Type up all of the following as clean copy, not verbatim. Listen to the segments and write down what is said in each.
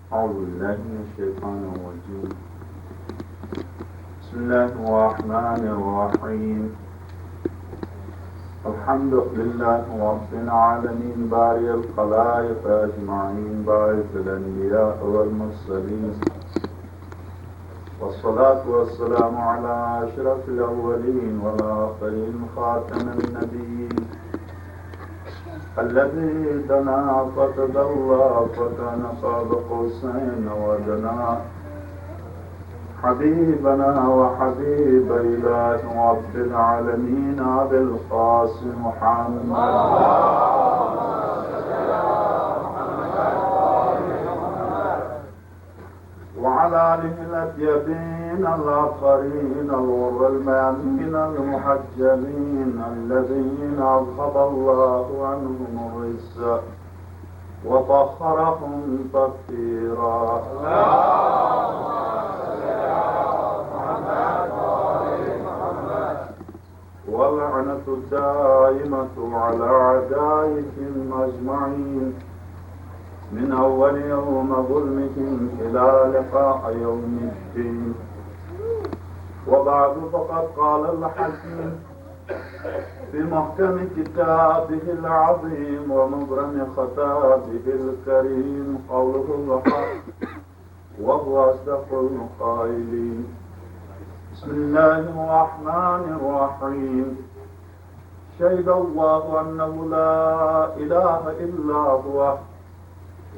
أعوذ بالله من الشيطان الرجيم. بسم الله الرحمن الرحيم. الحمد لله رب العالمين بارئ الخلائق أجمعين باعث الأنبياء والمرسلين والصلاة والسلام على أشرف الأولين والآخرين خاتم النبيين الذي دنا فتدلى فكان قاب قوسين ودنا حبيبنا وحبيب إله رب العالمين أبي القاسم محمد وعلى آله الأطيبين الآخرين الغر الميامين المحجلين الذين أذهب الله عنهم الرجس وطهرهم تطهيرا. واللعنة الدائمة على أعدائهم أجمعين من أول يوم ظلمهم إلى لقاء يوم الدين. وبعد فقد قال الحكيم في محكم كتابه العظيم ومبرم خطابه الكريم قوله الحق وهو أصدق القائلين. بسم الله الرحمن الرحيم. شهد الله أنه لا إله إلا هو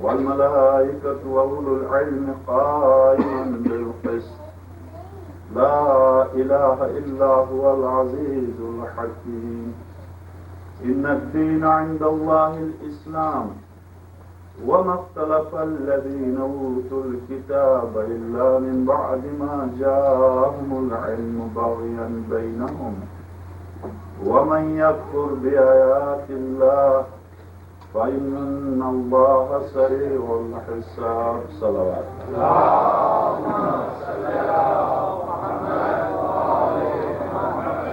والملائكة وأولو العلم قائما بالقسط لا إله إلا هو العزيز الحكيم. إن الدين عند الله الإسلام وما اختلف الذين أوتوا الكتاب إلا من بعد ما جاءهم العلم بغيا بينهم ومن يكفر بآيات الله فإن الله سريع الحساب. صلوات اللهم صل على محمد وآل محمد.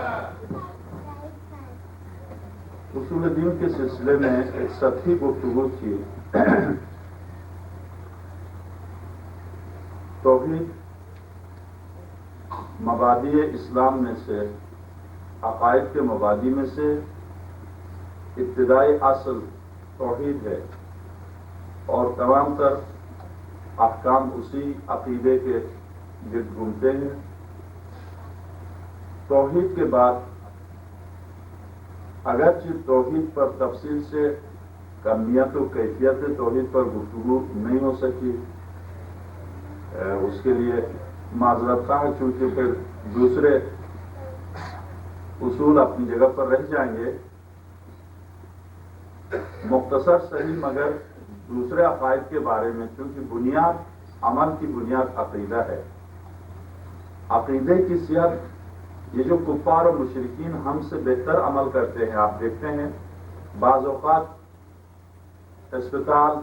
اصول دین کے سلسلے میں ایک سطحی گفتگو تھی. توحید مبادئ اسلام میں سے، عقائد کے مبادئ میں سے ابتدائی اصل توحید ہے اور تمام تر احکام اسی عقیدے کے گرد گھومتے ہیں. توحید کے بعد اگرچہ توحید پر تفصیل سے کمیت و کیفیت توحید پر گفتگو نہیں ہو سکی، اس کے لیے معذرت خواہ ہے، چونکہ پھر دوسرے اصول اپنی جگہ پر رہ جائیں گے. مختصر صحیح مگر دوسرے عقائد کے بارے میں، چونکہ بنیاد عمل کی بنیاد عقیدہ ہے. عقیدے کی صحت، یہ جو کفار و مشرکین ہم سے بہتر عمل کرتے ہیں، آپ دیکھتے ہیں بعض اوقات اسپتال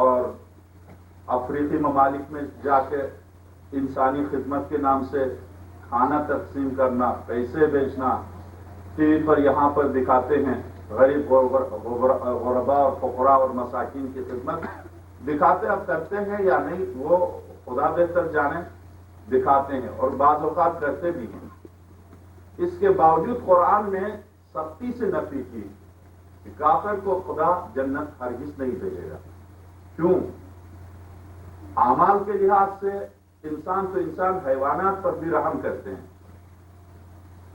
اور افریقی ممالک میں جا کے انسانی خدمت کے نام سے کھانا تقسیم کرنا، پیسے بیچنا، ٹی وی پر یہاں پر دکھاتے ہیں غریب غربا اور فقراء اور مساکین کی خدمت دکھاتے، اب کرتے ہیں یا نہیں وہ خدا بہتر جانے، دکھاتے ہیں اور بعض اوقات کرتے بھی ہیں. اس کے باوجود قرآن نے سختی سے نفی کی کہ کافر کو خدا جنت ہرگز نہیں بھیجے گا. کیوں؟ اعمال کے لحاظ سے انسان تو انسان حیوانات پر بھی رحم کرتے ہیں،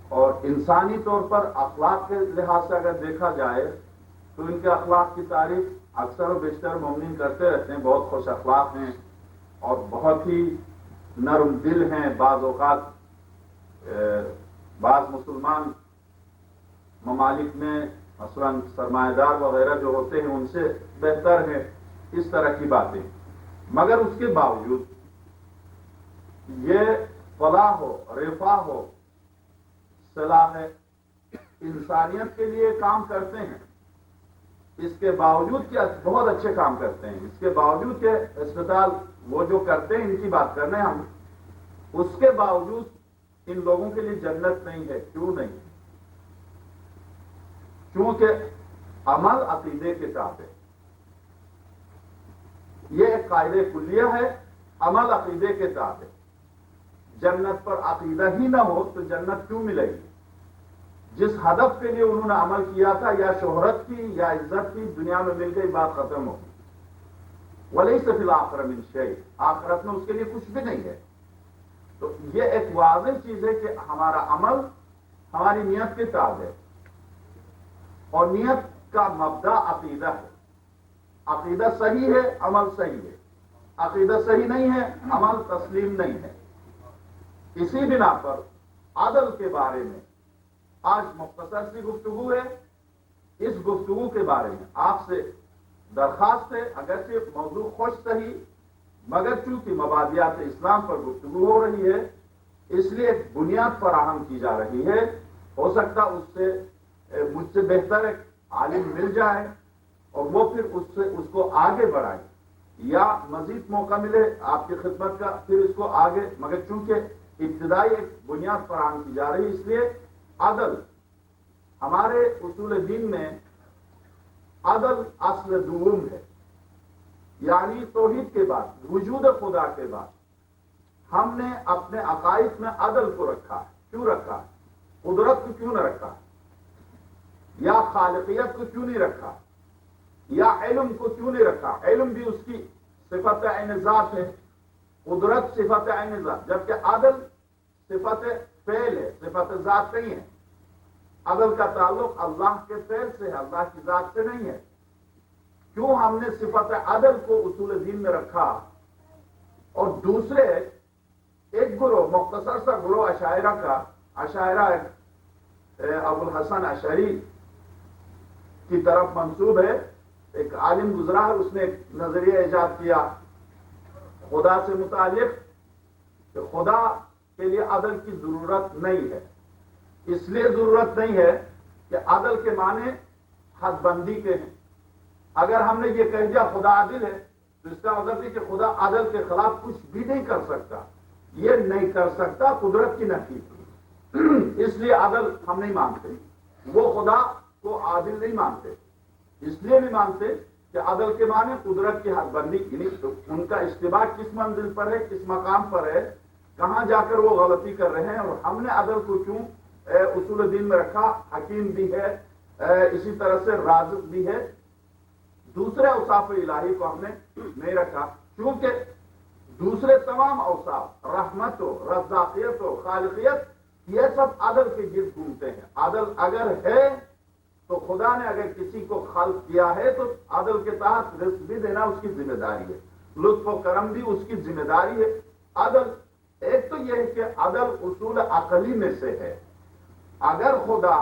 اور انسانی طور پر اخلاق کے لحاظ سے اگر دیکھا جائے تو ان کے اخلاق کی تعریف اکثر و بیشتر مومنین کرتے رہتے ہیں. بہت خوش اخلاق ہیں اور بہت ہی نرم دل ہیں. بعض اوقات بعض مسلمان ممالک میں مثلا سرمایہ دار وغیرہ جو ہوتے ہیں ان سے بہتر ہیں، اس طرح کی باتیں. مگر اس کے باوجود یہ فلاح ہو، رفاہ ہو، صلاح ہے، انسانیت کے لیے کام کرتے ہیں. اس کے باوجود کہ بہت اچھے کام کرتے ہیں، اس کے باوجود کہ اسپتال وہ جو کرتے ہیں ان کی بات کر رہے ہیں ہم، اس کے باوجود ان لوگوں کے لیے جنت نہیں ہے. کیوں نہیں؟ کیونکہ عمل عقیدے کے ساتھ ہے. یہ ایک قاعدہ کلیہ ہے، عمل عقیدے کے تابع۔ جنت پر عقیدہ ہی نہ ہو تو جنت کیوں ملے گی؟ جس ہدف کے لیے انہوں نے عمل کیا تھا، یا شہرت کی یا عزت کی، دنیا میں مل گئی، بات ختم ہوگی۔ وَلَيْسَ فِي الْآخِرَةِ مِنْ شَيْءٍ، آخرت میں اس کے لیے کچھ بھی نہیں ہے۔ تو یہ ایک واضح چیز ہے کہ ہمارا عمل ہماری نیت کے تابع ہے، اور نیت کا مبدا عقیدہ ہے۔ عقیدہ صحیح ہے، عمل صحیح ہے۔ عقیدہ صحیح نہیں ہے، عمل تسلیم نہیں ہے۔ اسی بنا پر عدل کے بارے میں آج مختصر سی گفتگو ہے۔ اس گفتگو کے بارے میں آپ سے درخواست ہے، اگرچہ موضوع خوش صحیح، مگر چونکہ مبادیات اسلام پر گفتگو ہو رہی ہے، اس لیے ایک بنیاد فراہم کی جا رہی ہے۔ ہو سکتا اس سے مجھ سے بہتر ایک عالم مل جائے اور وہ پھر اس کو آگے بڑھائے، یا مزید موقع ملے آپ کی خدمت کا، پھر اس کو آگے، مگر چونکہ ابتدائی ایک بنیاد فراہم کی جا رہی ہے، اس لیے عدل ہمارے اصول دین میں عدل اصل دوم ہے، یعنی توحید کے بعد، وجود خدا کے بعد ہم نے اپنے عقائد میں عدل کو رکھا ہے۔ کیوں رکھا ہے؟ قدرت کو کیوں نہ رکھا، یا خالقیت کو کیوں نہیں رکھا، یا علم کو کیوں نہیں رکھا؟ علم بھی اس کی صفت عین ذات ہے، قدرت صفت عین ذات، جبکہ عدل صفت فعل ہے، صفت ذات نہیں ہے۔ عدل کا تعلق اللہ کے فعل سے ہے، اللہ کی ذات سے نہیں ہے۔ کیوں ہم نے صفت عدل کو اصول دین میں رکھا؟ اور دوسرے ایک گروہ، مختصر سا گروہ اشاعرہ کا، اشاعرہ ابو الحسن اشعری کی طرف منسوب ہے، ایک عالم گزرا ہے، اس نے ایک نظریہ ایجاد کیا خدا سے متعلق کہ خدا کے لیے عدل کی ضرورت نہیں ہے۔ اس لیے ضرورت نہیں ہے کہ عدل کے معنی حد بندی کے ہیں۔ اگر ہم نے یہ کہہ دیا خدا عادل ہے تو اس کا مطلب ہے کہ خدا عدل کے خلاف کچھ بھی نہیں کر سکتا۔ یہ نہیں کر سکتا قدرت کی نفی، اس لیے عدل ہم نہیں مانتے، وہ خدا کو عادل نہیں مانتے، اس لیے نہیں مانتے کہ عدل کے معنی قدرت کی حد بندی کی نہیں۔ تو ان کا اشتباہ کس منزل پر ہے، کس مقام پر ہے، کہاں جا کر وہ غلطی کر رہے ہیں، اور ہم نے عدل کو کیوں اصول دین میں رکھا؟ حکیم بھی ہے، اسی طرح سے رازق بھی ہے، دوسرے اوصاف الہی کو ہم نے نہیں رکھا، کیونکہ دوسرے تمام اوصاف، رحمت ہو، رزاقیت ہو، خالقیت، یہ سب عدل کے گرد گھومتے ہیں۔ عدل اگر ہے تو خدا نے اگر کسی کو خلق کیا ہے تو عدل کے تحت رزق بھی دینا اس کی ذمہ داری ہے، لطف و کرم بھی اس کی ذمہ داری ہے۔ عدل ایک تو یہ ہے کہ عدل اصول عقلی میں سے ہے۔ اگر خدا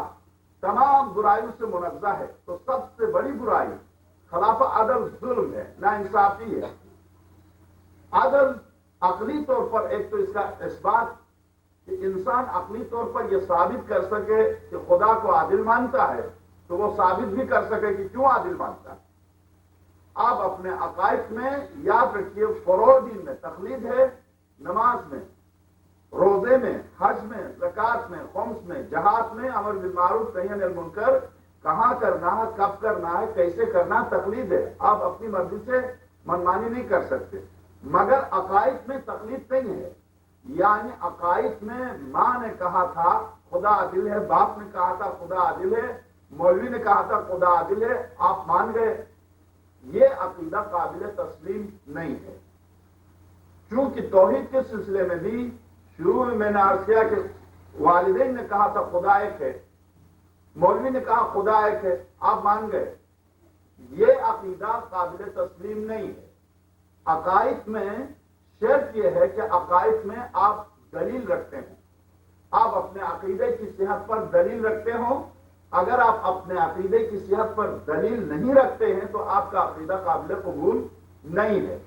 تمام برائیوں سے منزہ ہے تو سب سے بڑی برائی خلاف عدل ظلم ہے، ناانصافی ہے۔ عدل عقلی طور پر ایک تو اس کا اثبات کہ انسان عقلی طور پر یہ ثابت کر سکے کہ خدا کو عادل مانتا ہے، تو وہ ثابت بھی کر سکے کہ کیوں عادل مانتا ہے۔ آپ اپنے عقائد میں یاد رکھیے، فروع دین میں تقلید ہے، نماز میں، روزے میں، حج میں، زکات میں، خمس میں، جہاد میں، امر بالمعروف نہی عن المنکر، کہاں کرنا ہے، کب کرنا ہے، کیسے کرنا ہے، تقلید ہے۔ آپ اپنی مرضی سے منمانی نہیں کر سکتے، مگر عقائد میں تقلید نہیں ہے۔ یعنی عقائد میں ماں نے کہا تھا خدا عادل ہے، باپ نے کہا تھا خدا عادل ہے، مولوی نے کہا تھا خدا عادل ہے، آپ مان گئے، یہ عقیدہ قابل تسلیم نہیں ہے۔ چونکہ توحید کے سلسلے میں بھی شروع میں نے عرض کیا کہ والدین نے کہا تھا خدا ایک ہے، مولوی نے کہا خدا ایک ہے، آپ مان گئے، یہ عقیدہ قابل تسلیم نہیں ہے۔ عقائد میں شرط یہ ہے کہ عقائد میں آپ دلیل رکھتے ہیں، آپ اپنے عقیدے کی صحت پر دلیل رکھتے ہوں۔ اگر آپ اپنے عقیدے کی صحت پر دلیل نہیں رکھتے ہیں تو آپ کا عقیدہ قابل قبول نہیں ہے۔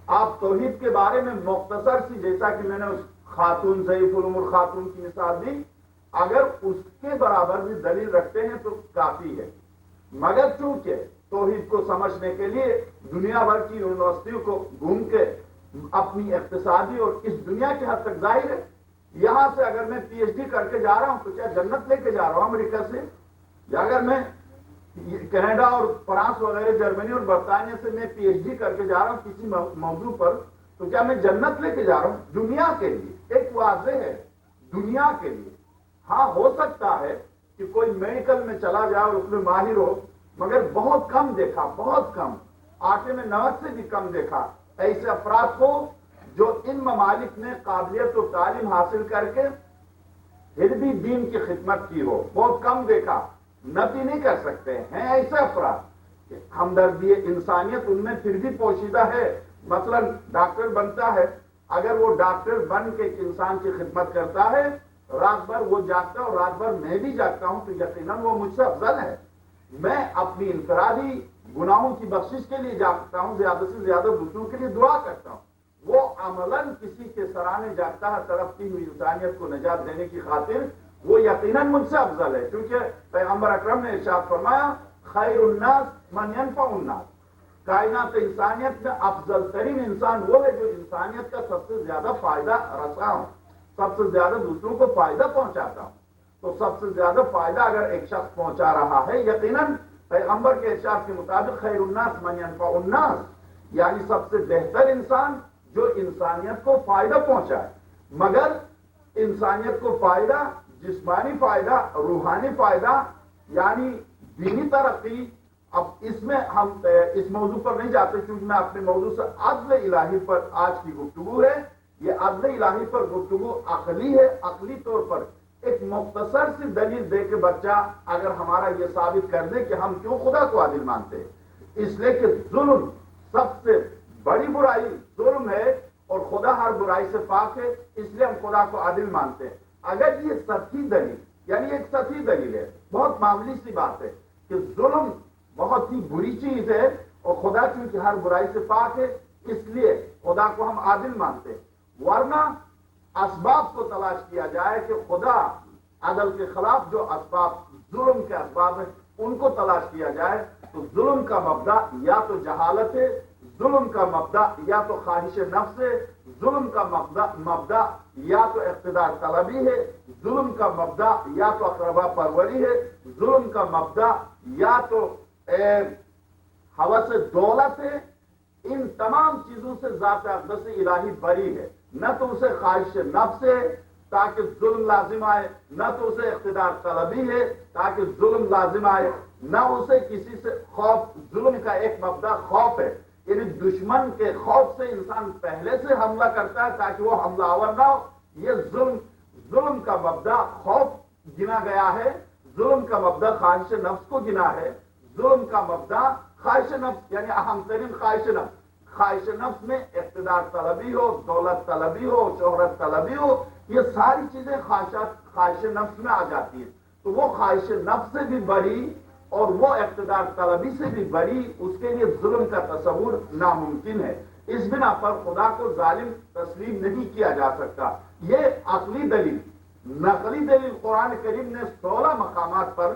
آپ توحید کے بارے میں مختصر سی، جیسا کہ میں نے اس خاتون ضعیف العمر خاتون کی مثال دی، اگر اس کے برابر بھی دلیل رکھتے ہیں تو کافی ہے، مگر چونکہ توحید کو سمجھنے کے لیے دنیا بھر کی یونیورسٹیوں کو گھوم کے اپنی اقتصادی اور اس دنیا کی حد تک ظاہر ہے، یہاں سے اگر میں پی ایچ ڈی کر کے جا رہا ہوں تو کیا جنت لے کے جا رہا ہوں امریکہ سے، یا اگر میں کینیڈا اور فرانس وغیرہ جرمنی اور برطانیہ سے میں پی ایچ ڈی کر کے جا رہا ہوں کسی موضوع پر، تو کیا میں جنت لے کے جا رہا ہوں؟ دنیا کے لیے ایک واضح ہے، دنیا کے لیے ہاں ہو سکتا ہے کہ کوئی میڈیکل میں چلا جائے اور اس میں ماہر ہو، مگر بہت کم دیکھا، بہت کم، آٹے میں نمک سے بھی کم دیکھا ایسے افراد کو جو ان ممالک میں قابلیت و تعلیم حاصل کر کے پھر بھی دین کی خدمت کی ہو، بہت کم دیکھا، نفی نہیں کر سکتے ہیں ایسے افراد۔ ہمدردی انسانیت ان میں پھر بھی پوشیدہ ہے۔ مثلا ڈاکٹر بنتا ہے، اگر وہ ڈاکٹر بن کے ایک انسان کی خدمت کرتا ہے، رات بھر وہ جاگتا ہے اور رات بھر میں بھی جاگتا ہوں، تو یقیناً وہ مجھ سے افضل ہے۔ میں اپنی انفرادی گناہوں کی بخشش کے لیے جاگتا ہوں، زیادہ سے زیادہ دوسروں کے لیے دعا کرتا ہوں، وہ عملاً کسی کے سرانے جاگتا ہے تڑپتی ہوئی انسانیت کو نجات دینے کی خاطر، وہ یقیناً مجھ سے افضل ہے، کیونکہ پیغمبر اکرم نے ارشاد فرمایا خیر الناس من ينفع الناس، کائنات انسانیت میں افضل ترین انسان وہ ہے جو انسانیت کا سب سے زیادہ فائدہ رساں ہوں، سب سے زیادہ دوسروں کو فائدہ پہنچاتا ہوں۔ تو سب سے زیادہ فائدہ اگر ایک شخص پہنچا رہا ہے، یقیناً پیغمبر کے ارشاد کے مطابق خیر الناس من ينفع الناس، یعنی سب سے بہتر انسان جو انسانیت کو فائدہ پہنچائے۔ مگر انسانیت کو فائدہ، جسمانی فائدہ، روحانی فائدہ، یعنی دینی ترقی، اب اس میں ہم اس موضوع پر نہیں جاتے کیونکہ میں اپنے موضوع سے عدل الہی پر آج کی گفتگو ہے۔ یہ عدل الہی پر گفتگو عقلی ہے، عقلی طور پر ایک مختصر سی دلیل دے کے بچہ اگر ہمارا یہ ثابت کر دے کہ ہم کیوں خدا کو عادل مانتے ہیں، اس لیے کہ ظلم سب سے بڑی برائی ظلم ہے اور خدا ہر برائی سے پاک ہے، اس لیے ہم خدا کو عادل مانتے ہیں۔ اگر یہ سچی دلیل، یعنی ایک سچی دلیل ہے، بہت معمولی سی بات ہے کہ ظلم بہت ہی بری چیز ہے اور خدا چونکہ ہر برائی سے پاک ہے اس لیے خدا کو ہم عادل مانتے ہیں، ورنہ اسباب کو تلاش کیا جائے کہ خدا عدل کے خلاف جو اسباب ظلم کے اسباب ہیں ان کو تلاش کیا جائے، تو ظلم کا مبدا یا تو جہالت ہے، ظلم کا مبدا یا تو خواہش نفس ہے، ظلم کا مبدا یا تو اقتدار طلبی ہے، ظلم کا مبدا یا تو اقربا پروری ہے، ظلم کا مبدا یا تو ہوس دولت ہے۔ ان تمام چیزوں سے ذات اقدس الہی بری ہے، نہ تو اسے خواہش نفس ہے تاکہ ظلم لازم آئے، نہ تو اسے اقتدار طلبی ہے تاکہ ظلم لازم آئے، نہ اسے کسی سے خوف۔ ظلم کا ایک مبدا خوف ہے، یعنی دشمن کے خوف سے انسان پہلے سے حملہ کرتا ہے تاکہ وہ حملہ آور نہ ہو۔ یہ ظلم کا مبدا خوف گنا گیا ہے، ظلم کا مبدا خواہش نفس کو گنا ہے، ظلم کا مبدا خواہش نفس یعنی اہم ترین خواہش نفس۔ خواہش نفس میں اقتدار طلبی ہو، دولت طلبی ہو، شہرت طلبی ہو، یہ ساری چیزیں خواہش نفس میں آ جاتی ہیں، تو وہ خواہش نفس سے بھی بری اور وہ اقتدار طلبی سے بھی بری، اس کے لیے ظلم کا تصور ناممکن ہے۔ اس بنا پر خدا کو ظالم تسلیم نہیں کیا جا سکتا۔ یہ عقلی دلیل۔ نقلی دلیل قرآن کریم نے 16 مقامات پر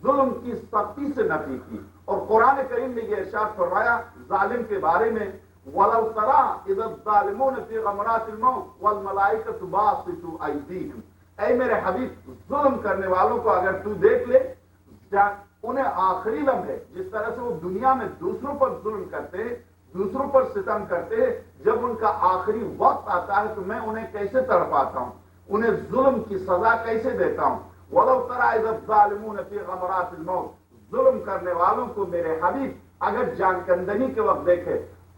ظلم کی سختی سے نفی کی، اور قرآن کریم نے یہ ارشاد فرمایا ظالم کے بارے میں وَلَوْ تَرَىٰ إِذَا الظَّالِمُونَ فِي غَمَرَاتِ الْمَوْتِ وَالْمَلَائِكَةُ بَاسِطُو أَيْدِيهِمْ، اے میرے حبیب ظلم کرنے والوں کو اگر تو دیکھ لے، انہیں آخری لمحے جس طرح سے وہ دنیا میں دوسروں پر ظلم کرتے ہیں، دوسروں پر ستم کرتے ہیں، جب ان کا آخری وقت آتا ہے تو میں انہیں کیسے تڑپاتا ہوں، انہیں ظلم کی سزا کیسے دیتا ہوں۔ وَلَوْ تَرَىٰ إِذَا الظَّالِمُونَ فِي غَمَرَاتِ الْمَوْتِ، ظلم کرنے والوں کو میرے حبیب اگر جان کندنی کے وقت دیکھے،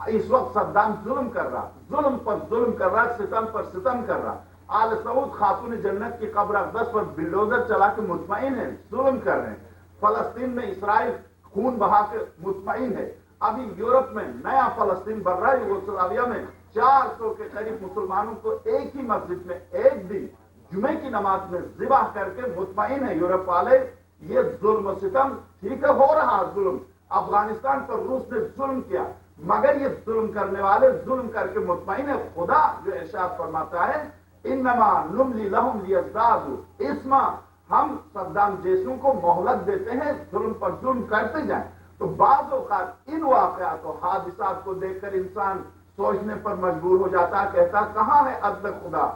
اس وقت صدام ظلم کر رہا، ظلم پر ظلم کر رہا، ستم پر ستم کر رہا، آل سعود خاتون جنت کی قبر اقدس پر بلڈوزر چلا کے مطمئن ہے، ظلم کر رہے ہیں، فلسطین میں اسرائیل خون بہا کے مطمئن ہے، ابھی یورپ میں نیا فلسطین بن رہا ہے، یوگوسلاویہ میں 400 کے قریب مسلمانوں کو ایک ہی مسجد میں ایک دن جمعے کی نماز میں ذبح کر کے مطمئن ہے یورپ والے۔ یہ ظلم و ستم ٹھیک ہے، ہو رہا ظلم، افغانستان پر روس نے ظلم کیا، مگر یہ ظلم کرنے والے ظلم کر کے مطمئن ہے۔ خدا جو ارشاد فرماتا ہے انما نملی لہم لیزدادوا اثما، ہم صدام جیسوں کو مہلت دیتے ہیں ظلم پر ظلم کرتے جائیں۔ تو بعض اوقات ان واقعات و حادثات کو دیکھ کر انسان سوچنے پر مجبور ہو جاتا ہے، کہتا کہاں ہے عدل خدا،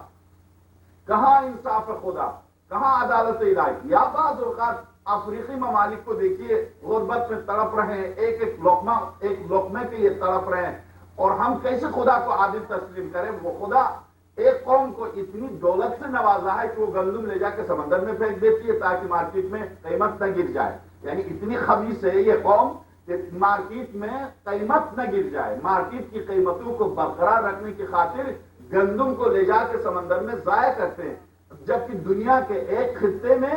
کہاں انصاف خدا، کہاں عدالت الہی۔ یا بعض اوقات افریقی ممالک کو دیکھیے، غربت میں تڑپ رہے ہیں، ایک لقمے کے لیے تڑپ رہے ہیں، اور ہم کیسے خدا کو عادل تسلیم کریں؟ وہ خدا ایک قوم کو اتنی دولت سے نوازا ہے کہ وہ گندم لے جا کے سمندر میں پھینک دیتی ہے تاکہ مارکیٹ میں قیمت نہ گر جائے. یعنی اتنی خبیث ہے یہ قوم کہ مارکیٹ میں قیمت نہ گر جائے، مارکیٹ کی قیمتوں کو برقرار رکھنے کی خاطر گندم کو لے جا کے سمندر میں ضائع کرتے ہیں. جبکہ دنیا کے ایک خطے میں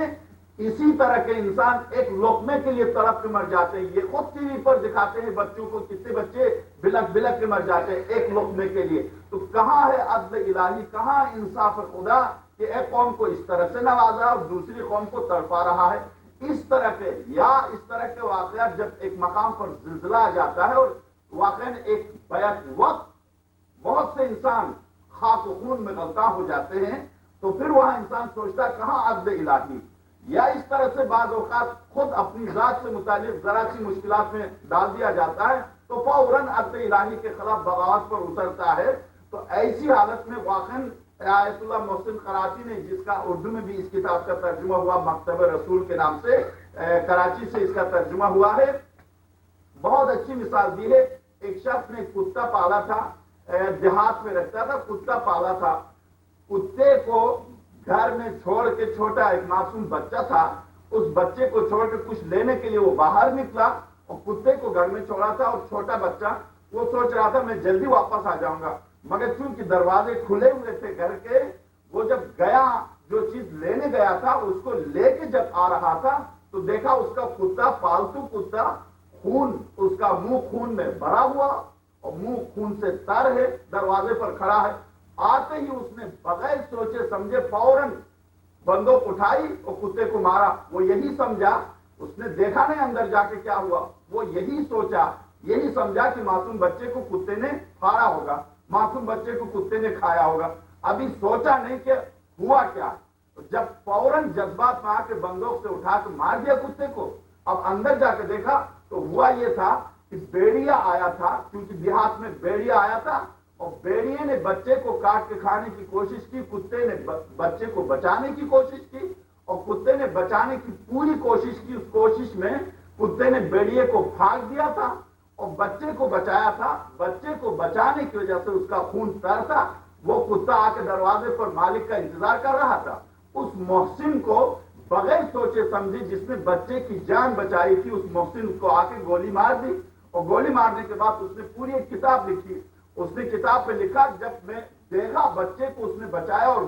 اسی طرح کے انسان ایک لقمے کے لیے تڑپ کے مر جاتے ہیں. یہ خود ٹی وی پر دکھاتے ہیں بچوں کو، کتنے بچے بلک بلک کے مر جاتے ہیں ایک لقمے کے لیے. تو کہاں ہے عدل الہی، کہاں انصاف خدا کہ ایک قوم کو اس طرح سے نوازا اور دوسری قوم کو تڑپا رہا ہے؟ اس طرح کے واقعات جب ایک مقام پر زلزلہ آ جاتا ہے اور واقعا ایک بیک وقت بہت سے انسان خاک و خون میں غلطان ہو جاتے ہیں، تو پھر وہاں انسان سوچتا کہاں عدل الہی؟ یا اس طرح سے بعض اوقات خود اپنی ذات سے متعلق ذرا سی مشکلات میں ڈال دیا جاتا ہے تو فوراً عدل الہی کے خلاف بغاوت پر اترتا ہے. تو ایسی حالت میں واقعا آیت اللہ محسن قراچی نے، جس کا اردو میں بھی اس کتاب کا ترجمہ ہوا مکتب رسول کے نام سے، کراچی سے اس کا ترجمہ ہوا ہے، بہت اچھی مثال دی ہے. ایک شخص نے کتا پالا تھا، دیہات میں رہتا تھا، کتا پالا تھا. کتے کو گھر میں چھوڑ کے، چھوٹا ایک معصوم بچہ تھا، اس بچے کو چھوڑ کے کچھ لینے کے لیے وہ باہر نکلا اور کتے کو گھر میں چھوڑا تھا. اور چھوٹا بچہ وہ سوچ رہا تھا میں جلدی واپس آ جاؤں گا، مگر چونکہ دروازے کھلے ہوئے تھے گھر کے، وہ جب گیا جو چیز لینے گیا تھا اس کو لے کے جب آ رہا تھا تو دیکھا اس کا کتا، پالتو کتا، خون، اس کا منہ خون میں بھرا ہوا اور منہ خون سے تر ہے، دروازے پر کھڑا ہے. آتے ہی اس نے بغیر سوچے سمجھے فوراً بندوق اٹھائی اور کتے کو مارا. وہ یہی سمجھا، اس نے دیکھا نہیں اندر جا کے کیا ہوا، وہ یہی سوچا، یہی سمجھا کہ معصوم بچے کو کتے نے پھاڑا ہوگا، معصوم بچے کو کتے نے کھایا ہوگا. ابھی سوچا نہیں کہ ہوا کیا. جب فوراً جذبات میں آ کے بندوق سے اٹھا کے مار دیا کتے کو. اب اندر جا کے دیکھا تو ہوا یہ تھا کہ بیڑیا آیا تھا، کیونکہ دیہات میں بیڑیا آیا تھا اور بیڑیے نے بچے کو کاٹ کے کھانے کی کوشش کی. کتے نے بچے کو بچانے کی کوشش کی اور کتے نے بچانے کی پوری کوشش کی. اس کوشش میں کتے نے بیڑیے کو پھاڑ دیا تھا اور بچے کو بچایا تھا. بچے کو بچانے کی وجہ سے اس کا خون تر تھا. وہ کتا آ کے دروازے پر مالک کا انتظار کر رہا تھا. اس محسن کو بغیر سوچے سمجھے، جس نے بچے کی جان بچائی تھی، اس محسن کو آ کے گولی مار دی. اور گولی مارنے کے بعد اس نے پوری ایک کتاب لکھی. اس نے کتاب پہ لکھا جب میں دیکھا بچے کو اس نے بچایا اور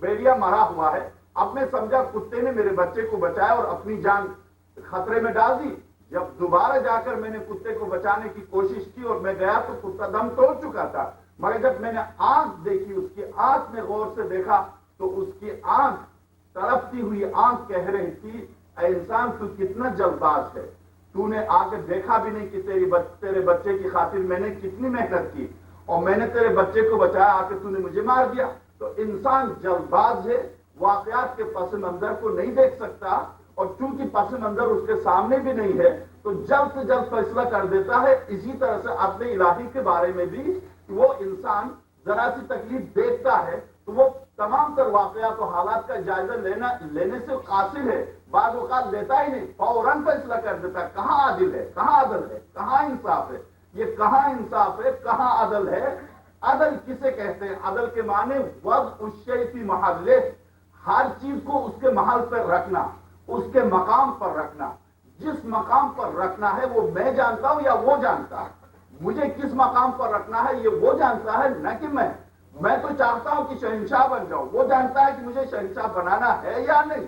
بیڑیا مرا ہوا ہے، اب میں سمجھا کتے نے میرے بچے کو بچایا اور اپنی جان خطرے میں ڈال دی. جب دوبارہ جا کر میں نے کتے کو بچانے کی کوشش کی اور میں گیا تو کتا دم توڑ چکا تھا. مگر جب میں نے آنکھ دیکھی، اس کی آنکھ میں غور سے دیکھا تو اس کی آنکھ، تڑپتی ہوئی آنکھ کہہ رہی تھی اے انسان تو کتنا جلد باز ہے، تو نے آ کے دیکھا بھی نہیں کہ تیرے بچے کی خاطر میں نے کتنی محنت کی اور میں نے تیرے بچے کو بچایا، آ کے تو نے مجھے مار دیا. تو انسان جلد باز ہے، واقعات کے پس منظر کو نہیں دیکھ سکتا اور چونکہ پس منظر اس کے سامنے بھی نہیں ہے تو جلد سے جلد فیصلہ کر دیتا ہے. اسی طرح سے عدل الہی کے بارے میں بھی وہ انسان ذرا سی تکلیف دیکھتا ہے تو وہ تمام تر واقعات و حالات کا جائزہ لینے سے قاصر ہے، بعض اوقات لیتا ہی نہیں، فوراً فیصلہ کر دیتا ہے. کہاں عادل ہے، کہاں عدل ہے، کہاں انصاف ہے؟ یہ کہاں انصاف ہے، کہاں عدل ہے؟ عدل کسے کہتے ہیں؟ عدل کے معنی وضع الشیء فی محلہ، ہر چیز کو اس کے محل پر رکھنا، اس کے مقام پر رکھنا. جس مقام پر رکھنا ہے وہ میں جانتا ہوں یا وہ جانتا ہے. مجھے کس مقام پر رکھنا ہے یہ وہ جانتا ہے، نہ کہ میں تو چاہتا ہوں کہ شہنشاہ بن جاؤں، وہ جانتا ہے کہ مجھے شہنشاہ بنانا ہے یا نہیں،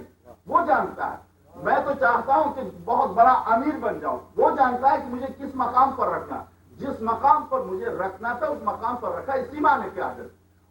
وہ جانتا ہے. میں تو چاہتا ہوں کہ بہت بڑا امیر بن جاؤں، وہ جانتا ہے کہ مجھے کس مقام پر رکھنا. جس مقام پر مجھے رکھنا تھا اس مقام پر رکھا، اسی معنی کے عدل.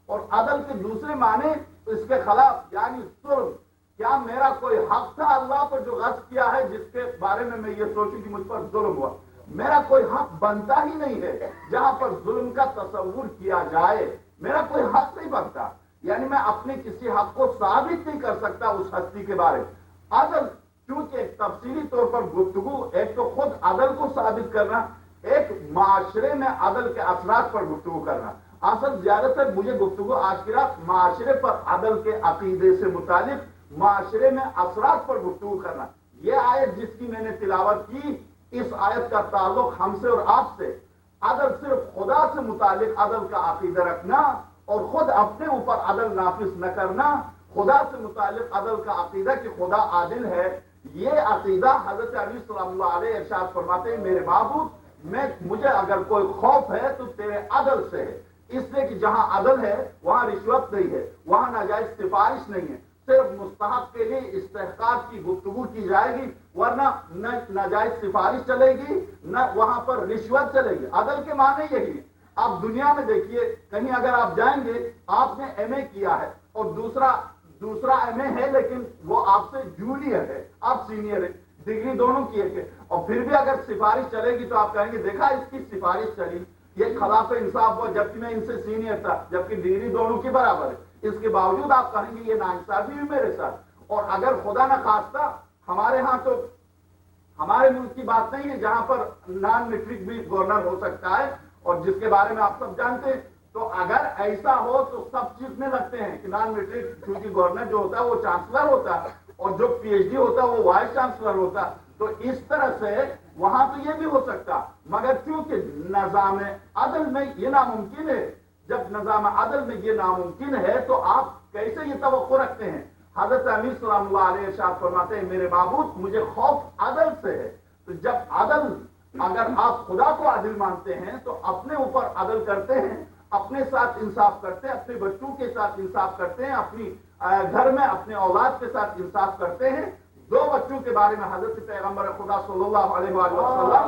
اور عدل کے دوسرے معنی اس کے خلاف یعنی ظلم. کیا میرا کوئی حق تھا اللہ پر جو غصب کیا ہے، جس کے بارے میں یہ سوچوں کہ مجھ پر ظلم ہوا؟ میرا کوئی حق بنتا ہی نہیں ہے جہاں پر ظلم کا تصور کیا جائے. میرا کوئی حق نہیں بنتا، یعنی میں اپنے کسی حق کو ثابت نہیں کر سکتا اس ہستی کے بارے. عدل چونکہ ایک تفصیلی طور پر گفتگو، ایک تو خود عدل کو ثابت کرنا، ایک معاشرے میں عدل کے اثرات پر گفتگو کرنا. اصل زیادہ تر مجھے گفتگو آج کی رات معاشرے پر عدل کے عقیدے سے متعلق معاشرے میں اثرات پر گفتگو کرنا. یہ آیت جس کی میں نے تلاوت کی، اس آیت کا تعلق ہم سے اور آپ سے عدل صرف خدا سے متعلق عدل کا عقیدہ رکھنا اور خود اپنے اوپر عدل نافذ نہ کرنا، خدا سے متعلق عدل کا عقیدہ کہ خدا عادل ہے، یہ عقیدہ حضرت علی صلی اللہ علیہ ارشاد فرماتے ہیں میرے معبود مجھے اگر کوئی خوف ہے تو تیرے عدل سے ہے، اس لیے کہ جہاں عدل ہے وہاں رشوت نہیں ہے، وہاں ناجائز سفارش نہیں ہے، صرف مستحق کے لیے استحقاق کی گفتگو کی جائے گی، ورنہ نہ ناجائز سفارش چلے گی نہ وہاں پر رشوت چلے گی۔ عدل کے معنی یہی ہے۔ آپ دنیا میں دیکھیے، کہیں اگر آپ جائیں گے، آپ نے ایم اے کیا ہے اور دوسرا ایم اے ہے لیکن وہ آپ سے جونیئر ہے، آپ سینئر ہے، ڈگری دونوں کی ہے، اور پھر بھی اگر سفارش چلے گی تو آپ کہیں گے دیکھا اس کی سفارش چلی، یہ خلاف انصاف ہوا جبکہ میں ان سے سینئر تھا، جبکہ ڈگری دونوں کی برابر ہے، اس کے باوجود آپ کہیں گے یہ ناانصافی ہوئی میرے ساتھ۔ اور اگر خدا نہ خواستہ ہمارے ہاں تو ہمارے ملک کی بات نہیں ہے جہاں پر نان میٹرک بھی گورنر ہو سکتا ہے، اور جس کے بارے میں آپ سب جانتے ہیں، تو اگر ایسا ہو تو سب چیزنے لگتے ہیں کہ نان میٹرک کیونکہ گورنر جو ہوتا ہے وہ چانسلر ہوتا ہے اور جو پی ایچ ڈی ہوتا ہے وہ وائس چانسلر ہوتا ہے، تو اس طرح سے وہاں تو یہ بھی ہو سکتا، مگر چونکہ نظام عدل میں یہ ناممکن ہے، جب نظام عدل میں یہ ناممکن ہے تو آپ کیسے یہ توقع رکھتے ہیں؟ حضرت امیر صلی اللہ علیہ ارشاد فرماتے ہیں میرے معبود مجھے خوف عدل سے ہے، تو جب عدل اگر آپ خدا کو عادل مانتے ہیں تو اپنے اوپر عدل کرتے ہیں، اپنے ساتھ انصاف کرتے ہیں، اپنے بچوں کے ساتھ انصاف کرتے ہیں، اپنی گھر میں اپنے اولاد کے ساتھ انصاف کرتے ہیں۔ دو بچوں کے بارے میں حضرت پیغمبر خدا صلی اللہ علیہ وآلہ وسلم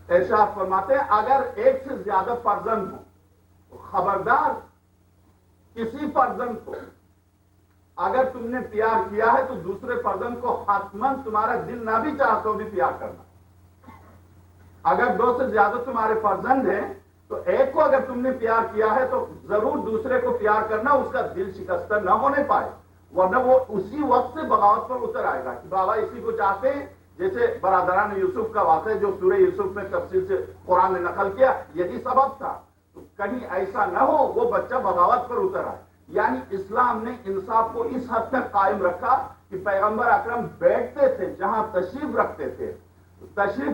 ارشاد فرماتے ہیں اگر ایک سے زیادہ فرزند ہو، خبردار کسی فرزند کو اگر تم نے پیار کیا ہے تو دوسرے فرزند کو حتماً تمہارا دل نہ بھی چاہتا ہو بھی پیار کرنا۔ اگر دو سے زیادہ تمہارے فرزند ہیں تو ایک کو اگر تم نے پیار کیا ہے تو ضرور دوسرے کو پیار کرنا، اس کا دل شکستہ نہ ہونے پائے، ورنہ وہ اسی وقت سے بغاوت پر اتر آئے گا کہ بابا اسی کو چاہتے ہیں۔ جیسے برادران یوسف کا واقعہ جو سورہ یوسف میں تفصیل سے قرآن نے نقل کیا، یہی سبب تھا، تو کہیں ایسا نہ ہو وہ بچہ بغاوت پر اتر آئے۔ یعنی اسلام نے انصاف کو اس حد تک قائم رکھا کہ پیغمبر اکرم بیٹھتے تھے جہاں تشریف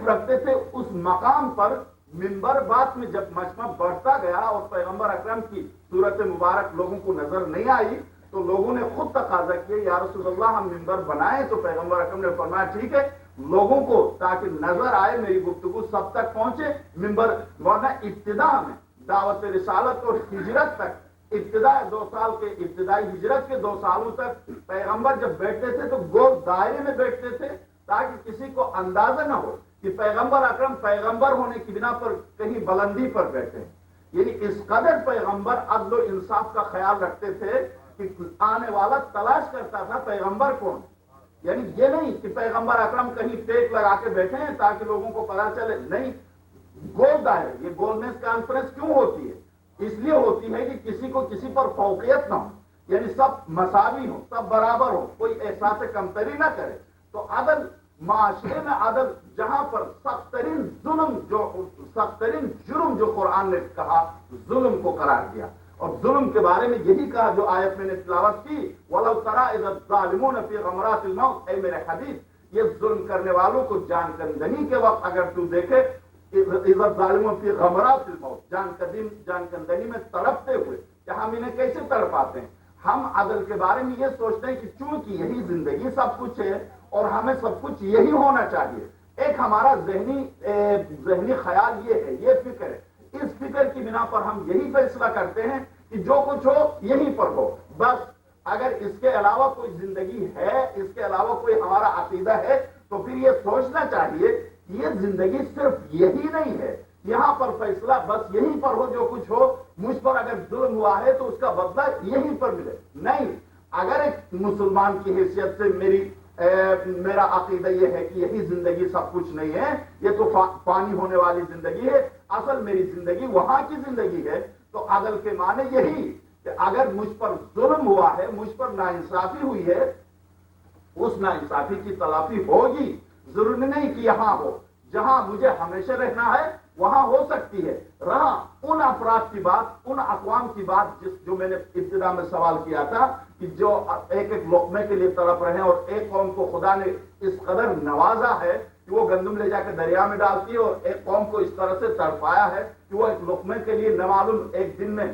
رکھتے تھے اس مقام پر منبر بات میں جب مجمع بڑھتا گیا اور پیغمبر اکرم کی صورت مبارک لوگوں کو نظر نہیں آئی تو لوگوں نے خود تقاضا کیا یا رسول اللہ ہم منبر بنائیں، تو پیغمبر اکرم نے فرمایا ٹھیک ہے، لوگوں کو تاکہ نظر آئے میری گفتگو سب تک پہنچے منبر، ورنہ ابتدا میں دعوت رسالت اور ہجرت تک ابتدائی 2 سال کے ابتدائی ہجرت کے 2 سالوں تک پیغمبر جب بیٹھتے تھے تو گول دائرے میں بیٹھتے تھے تاکہ کسی کو اندازہ نہ ہو کہ پیغمبر اکرم پیغمبر ہونے کی بنا پر کہیں بلندی پر بیٹھے ہیں۔ یعنی اس قدر پیغمبر عدل و انصاف کا خیال رکھتے تھے کہ آنے والا تلاش کرتا تھا پیغمبر کون، یعنی یہ نہیں کہ پیغمبر اکرم کہیں ٹیک لگا کے بیٹھے ہیں تاکہ لوگوں کو پتا چلے، نہیں، گول دائرے، یہ گول میز کانفرنس کیوں ہوتی ہے؟ اس لیے ہوتی ہے کہ کسی کو کسی پر فوقیت نہ ہو، یعنی سب مساوی ہو، سب برابر ہو، کوئی احساس کمتری نہ کرے۔ تو عدل معاشرے میں عدل جہاں پر سخت ترین جرم جو قرآن نے کہا ظلم کو قرار دیا، اور ظلم کے بارے میں یہی کہا جو آیت میں نے تلاوت کی وَلَوْ تَرَىٰ إِذَا الظَّالِمُونَ فِي غَمَرَاتِ الْمَوْتِ، اے میرے حبیب یہ ظلم کرنے والوں کو جان کندنی کے وقت اگر تو دیکھے، اِذَا الظَّالِمُونَ فِي غَمَرَاتِ الْمَوْتِ، جان کندنی میں تڑپتے ہوئے کہ ہم انہیں کیسے تڑپاتے ہیں۔ ہم عدل کے بارے میں یہ سوچتے ہیں کہ چونکہ یہی زندگی سب کچھ ہے اور ہمیں سب کچھ یہی ہونا چاہیے، ایک ہمارا ذہنی خیال یہ ہے، یہ فکر ہے، اس فکر کی بنا پر ہم یہی فیصلہ کرتے ہیں کہ جو کچھ ہو یہیں پر ہو، بس اگر اس کے علاوہ کوئی زندگی ہے، اس کے علاوہ کوئی ہمارا عقیدہ ہے تو پھر یہ سوچنا چاہیے کہ یہ زندگی صرف یہی نہیں ہے، یہاں پر فیصلہ بس یہیں پر ہو، جو کچھ ہو مجھ پر اگر ظلم ہوا ہے تو اس کا بدلہ یہیں پر ملے۔ نہیں، اگر ایک مسلمان کی حیثیت سے میرا عقیدہ یہ ہے کہ یہی زندگی سب کچھ نہیں ہے، یہ تو فانی ہونے والی زندگی ہے، اصل میری زندگی وہاں کی زندگی ہے، تو عدل کے معنی یہی کہ اگر مجھ پر ظلم ہوا ہے، مجھ پر ناانصافی ہوئی ہے، اس ناانصافی کی تلافی ہوگی، ضروری نہیں کہ یہاں ہو، جہاں مجھے ہمیشہ رہنا ہے وہاں ہو سکتی ہے. رہا ان افراد کی بات, ان اقوام کی بات جو میں نے ابتدا میں سوال کیا تھا کہ جو ایک ایک لقمے کے لیے تڑپ رہے ہیں, اور ایک قوم کو خدا نے اس قدر نوازا ہے کہ وہ گندم لے جا کے دریا میں ڈالتی ہے, اور ایک قوم کو اس طرح سے تڑپایا ہے کہ وہ ایک لقمے کے لیے نہ معلوم ایک دن میں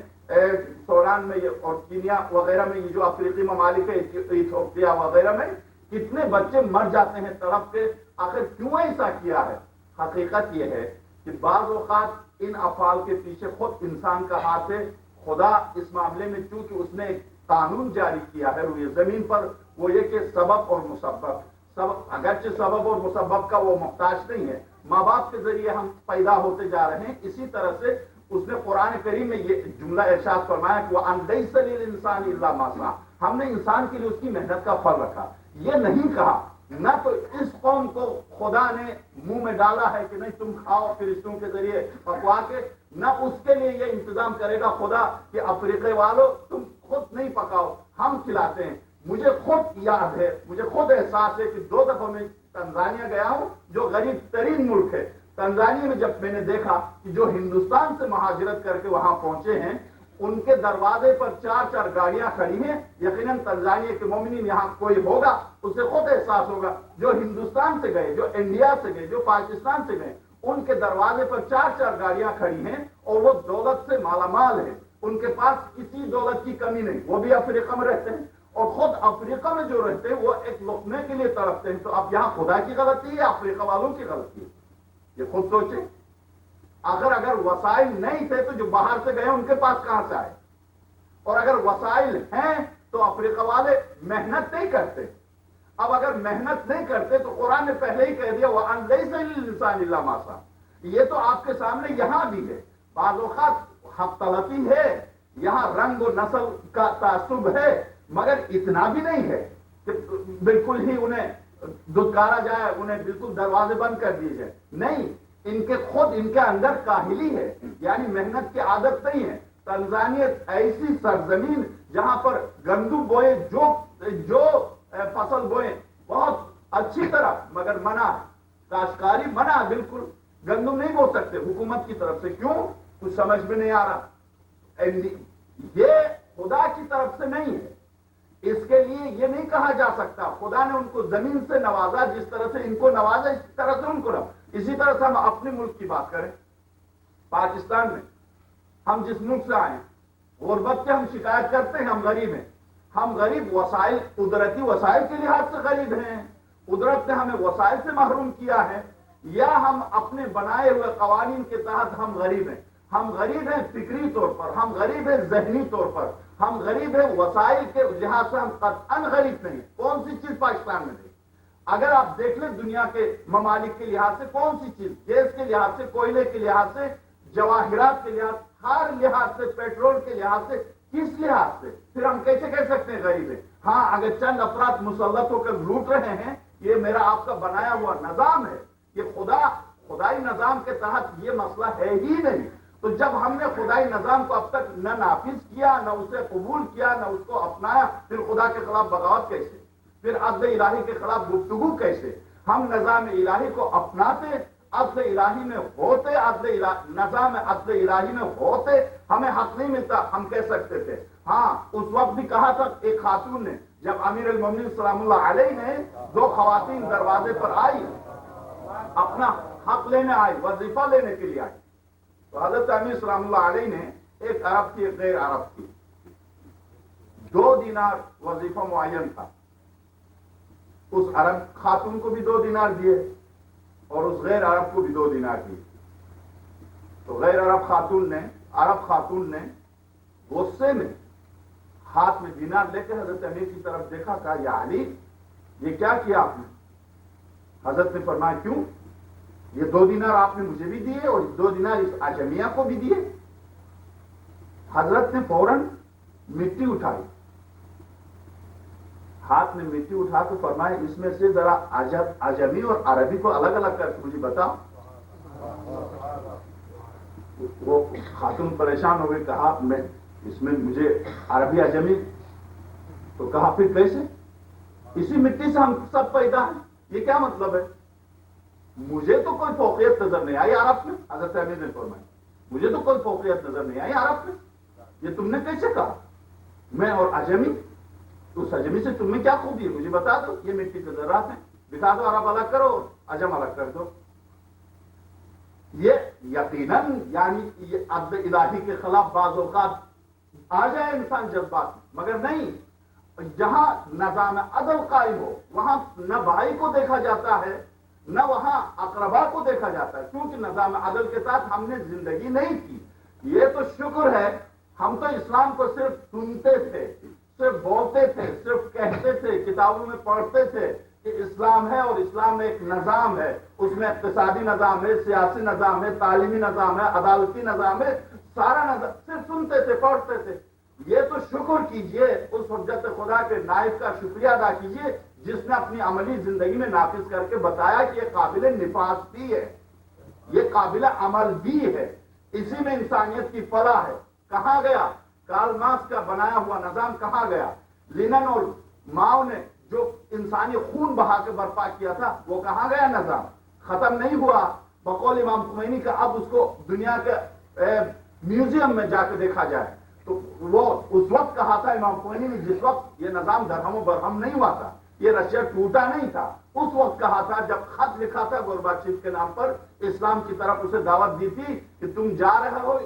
سوڈان میں اور کینیا وغیرہ میں, یہ جو افریقی ممالک ہے, ایتھوپیا وغیرہ میں کتنے بچے مر جاتے ہیں تڑپ کے. آخر کیوں ایسا کیا ہے؟ حقیقت یہ ہے کہ بعض اوقات ان افعال کے پیچھے خود انسان کا ہاتھ ہے. خدا اس معاملے میں چونکہ اس نے ایک قانون جاری کیا ہے روئے زمین پر, وہ یہ کہ سبب اور مسبب, اگرچہ سبب اور مسبب کا وہ محتاج نہیں ہے, ماں باپ کے ذریعے ہم پیدا ہوتے جا رہے ہیں, اسی طرح سے اس نے قرآن کریم میں یہ جملہ ارشاد فرمایا کہ وَأَن لَيْسَ لِلْإِنسَانِ إِلَّا مَا سَعَىٰ, ہم نے انسان کے لیے اس کی محنت کا پھل رکھا. یہ نہیں کہا, نہ تو اس قوم کو خدا نے منہ میں ڈالا ہے کہ نہیں تم کھاؤ فرشتوں کے ذریعے پکوا کے, نہ اس کے لیے یہ انتظام کرے گا خدا کہ افریقے والوں تم خود نہیں پکاؤ, ہم کھلاتے ہیں. مجھے خود یاد ہے, مجھے خود احساس ہے کہ 2 دفعہ میں تنزانیہ گیا ہوں جو غریب ترین ملک ہے. تنزانیہ میں جب میں نے دیکھا کہ جو ہندوستان سے مہاجرت کر کے وہاں پہنچے ہیں, ان کے دروازے پر 4 گاڑیاں کھڑی ہیں. یقیناً تنزانیہ کے مومنین یہاں کوئی ہوگا, اس سے خود احساس ہوگا, جو ہندوستان سے گئے, جو انڈیا سے گئے, جو پاکستان سے گئے, ان کے دروازے پر 4 گاڑیاں کھڑی ہیں اور وہ دولت سے مالا مال ہے. ان کے پاس کسی دولت کی کمی نہیں. وہ بھی افریقہ میں رہتے ہیں, اور خود افریقہ میں جو رہتے ہیں وہ ایک لقمے کے لیے تڑپتے ہیں. تو اب یہاں خدا کی غلطی ہے یا افریقہ والوں کی غلطی ہے؟ یہ خود سوچیں. آخر اگر وسائل نہیں تھے تو جو باہر سے گئے ان کے پاس کہاں سے آئے؟ اور اگر وسائل ہیں تو افریقہ والے محنت نہیں کرتے. اب اگر محنت نہیں کرتے تو قرآن نے پہلے ہی کہہ دیا وَأَن لَيْسَ لِلْإِنسَانِ إِلَّا مَا سَعَىٰ. یہ تو آپ کے سامنے یہاں بھی ہے. بعض اوقات حق تلفی ہے, یہاں رنگ و نسل کا تعصب ہے, مگر اتنا بھی نہیں ہے کہ بالکل ہی انہیں دھتکارا جائے, انہیں بالکل دروازے بند کر دیے جائے. نہیں, ان کے خود ان کے اندر کاہلی ہے, یعنی محنت کی عادت نہیں ہے. تنزانیہ ایسی سرزمین جہاں پر گندم بوئے, جو فصل بوئے بہت اچھی طرح, مگر منع, کاشتکاری منع, بالکل گندم نہیں بو سکتے حکومت کی طرف سے. کیوں؟ کچھ سمجھ میں نہیں آ رہا. یہ خدا کی طرف سے نہیں ہے. اس کے لیے یہ نہیں کہا جا سکتا خدا نے ان کو زمین سے نوازا, جس طرح سے ان کو نوازا اس طرح سے ان کو نوازا. اسی طرح سے ہم اپنے ملک کی بات کریں, پاکستان میں ہم جس ملک سے آئے, غربت سے ہم شکایت کرتے ہیں, ہم غریب ہیں. ہم غریب وسائل, قدرتی وسائل کے لحاظ سے غریب ہیں, قدرت نے ہمیں وسائل سے محروم کیا ہے, یا ہم اپنے بنائے ہوئے قوانین کے تحت ہم غریب ہیں. ہم غریب ہیں فکری طور پر, ہم غریب ہیں ذہنی طور پر, ہم غریب ہیں وسائل کے لحاظ سے, ہم قطعاً غریب نہیں. کون سی چیز پاکستان میں نہیں؟ اگر آپ دیکھ لیں دنیا کے ممالک کے لحاظ سے کون سی چیز, گیس کے لحاظ سے, کوئلے کے لحاظ سے, جواہرات کے لحاظ, ہر لحاظ سے, پیٹرول کے لحاظ سے, کس لحاظ سے پھر ہم کیسے کہہ سکتے ہیں غریب ہیں؟ ہاں, اگر چند افراد مسلط ہو کر لوٹ رہے ہیں, یہ میرا آپ کا بنایا ہوا نظام ہے, یہ خدائی نظام کے تحت یہ مسئلہ ہے ہی نہیں. تو جب ہم نے خدائی نظام کو اب تک نہ نافذ کیا, نہ اسے قبول کیا, نہ اس کو اپنایا, پھر خدا کے خلاف بغاوت کیسے؟ پھر عدل الہی کے خلاف گفتگو کیسے؟ ہم نظام الہی کو اپناتے, عدل الہی میں ہوتے, نظام عدل الہی میں ہوتے, ہمیں حق نہیں ملتا, ہم کہہ سکتے تھے. ہاں, اس وقت بھی کہا تھا ایک خاتون نے, جب امیر المومنین سلام اللہ علیہ نے 2 خواتین دروازے پر آئی, اپنا حق لینے آئی, وظیفہ لینے کے لیے آئی, تو حضرت امیر سلام اللہ علیہ نے ایک عرب کی, ایک غیر عرب کی, 2 دینار وظیفہ معین تھا. اس عرب خاتون کو بھی 2 دینار دیے اور اس غیر عرب کو بھی 2 دینار دیے. تو غیر عرب خاتون نے غصے میں ہاتھ میں دینار لے کے حضرت امیر کی طرف دیکھا, کہا یا علی یہ کیا کیا آپ نے؟ حضرت نے فرمایا کیوں؟ یہ 2 دینار آپ نے مجھے بھی دیے اور 2 دینار اس عجمیہ کو بھی دیے. حضرت نے فوراً مٹی اٹھائی, ہاتھ میں مٹی اٹھا کے فرمایا اس میں سے ذرا عجمی اور عربی کو الگ الگ کر کے مجھے بتاؤ. وہ خاتون پریشان ہو گئی, کہا میں اس میں مجھے عربی عجمی, تو کہا پھر کیسے؟ اسی مٹی سے ہم سب پیدا ہیں, یہ کیا مطلب ہے؟ مجھے تو کوئی فوقیت نظر نہیں آئی عرب میں. حضرت امیر نے فرمایا مجھے تو کوئی فوقیت نظر نہیں آئی عرب میں. یہ تم نے کیسے کہا؟ میں اور عجمی، اس عجمی سے تم میں کیا خوبی ہے مجھے بتا دو. یہ مٹی کے ذرات ہیں، دکھا دو، عرب الگ کرو عجم الگ کر دو. یہ یقیناً یعنی یہ عدل الہی کے خلاف بعض اوقات آ جائے انسان جذبات، مگر نہیں. جہاں نظام عدل قائم ہو وہاں نہ بھائی کو دیکھا جاتا ہے نہ وہاں اقربا کو دیکھا جاتا ہے، کیونکہ نظام عدل کے ساتھ ہم نے زندگی نہیں کی. یہ تو شکر ہے ہم تو اسلام کو صرف سنتے تھے، صرف بولتے تھے، صرف کہتے تھے، کتابوں میں پڑھتے تھے کہ اسلام ہے اور اسلام میں ایک نظام ہے، اس میں اقتصادی نظام ہے، سیاسی نظام ہے، تعلیمی نظام ہے، عدالتی نظام ہے، سارا نظام صرف سنتے تھے، پڑھتے تھے. یہ تو شکر کیجئے، اس حجت خدا کے نائب کا شکریہ ادا کیجئے جس نے اپنی عملی زندگی میں نافذ کر کے بتایا کہ یہ قابل نفاذ بھی ہے، یہ قابل عمل بھی ہے. اسی میں انسانیت کی فلاح ہے. کہاں گیا کارل مارکس کا بنایا ہوا نظام؟ کہاں گیا لینن اور ماؤ نے جو انسانی خون بہا کے برپا کیا تھا وہ کہاں گیا نظام؟ ختم نہیں ہوا. بقول امام خمینی کا اب اس کو دنیا کے میوزیم میں جا کے دیکھا جائے تو وہ اس وقت کہا تھا امام خمینی نے جس وقت یہ نظام درہم و برہم نہیں ہوا تھا، یہ رشیا ٹوٹا نہیں تھا، اس وقت کہا تھا جب خط لکھا تھا گورباچیف کے نام پر، اسلام کی طرف اسے دعوت دی تھی کہ تم جا رہے ہو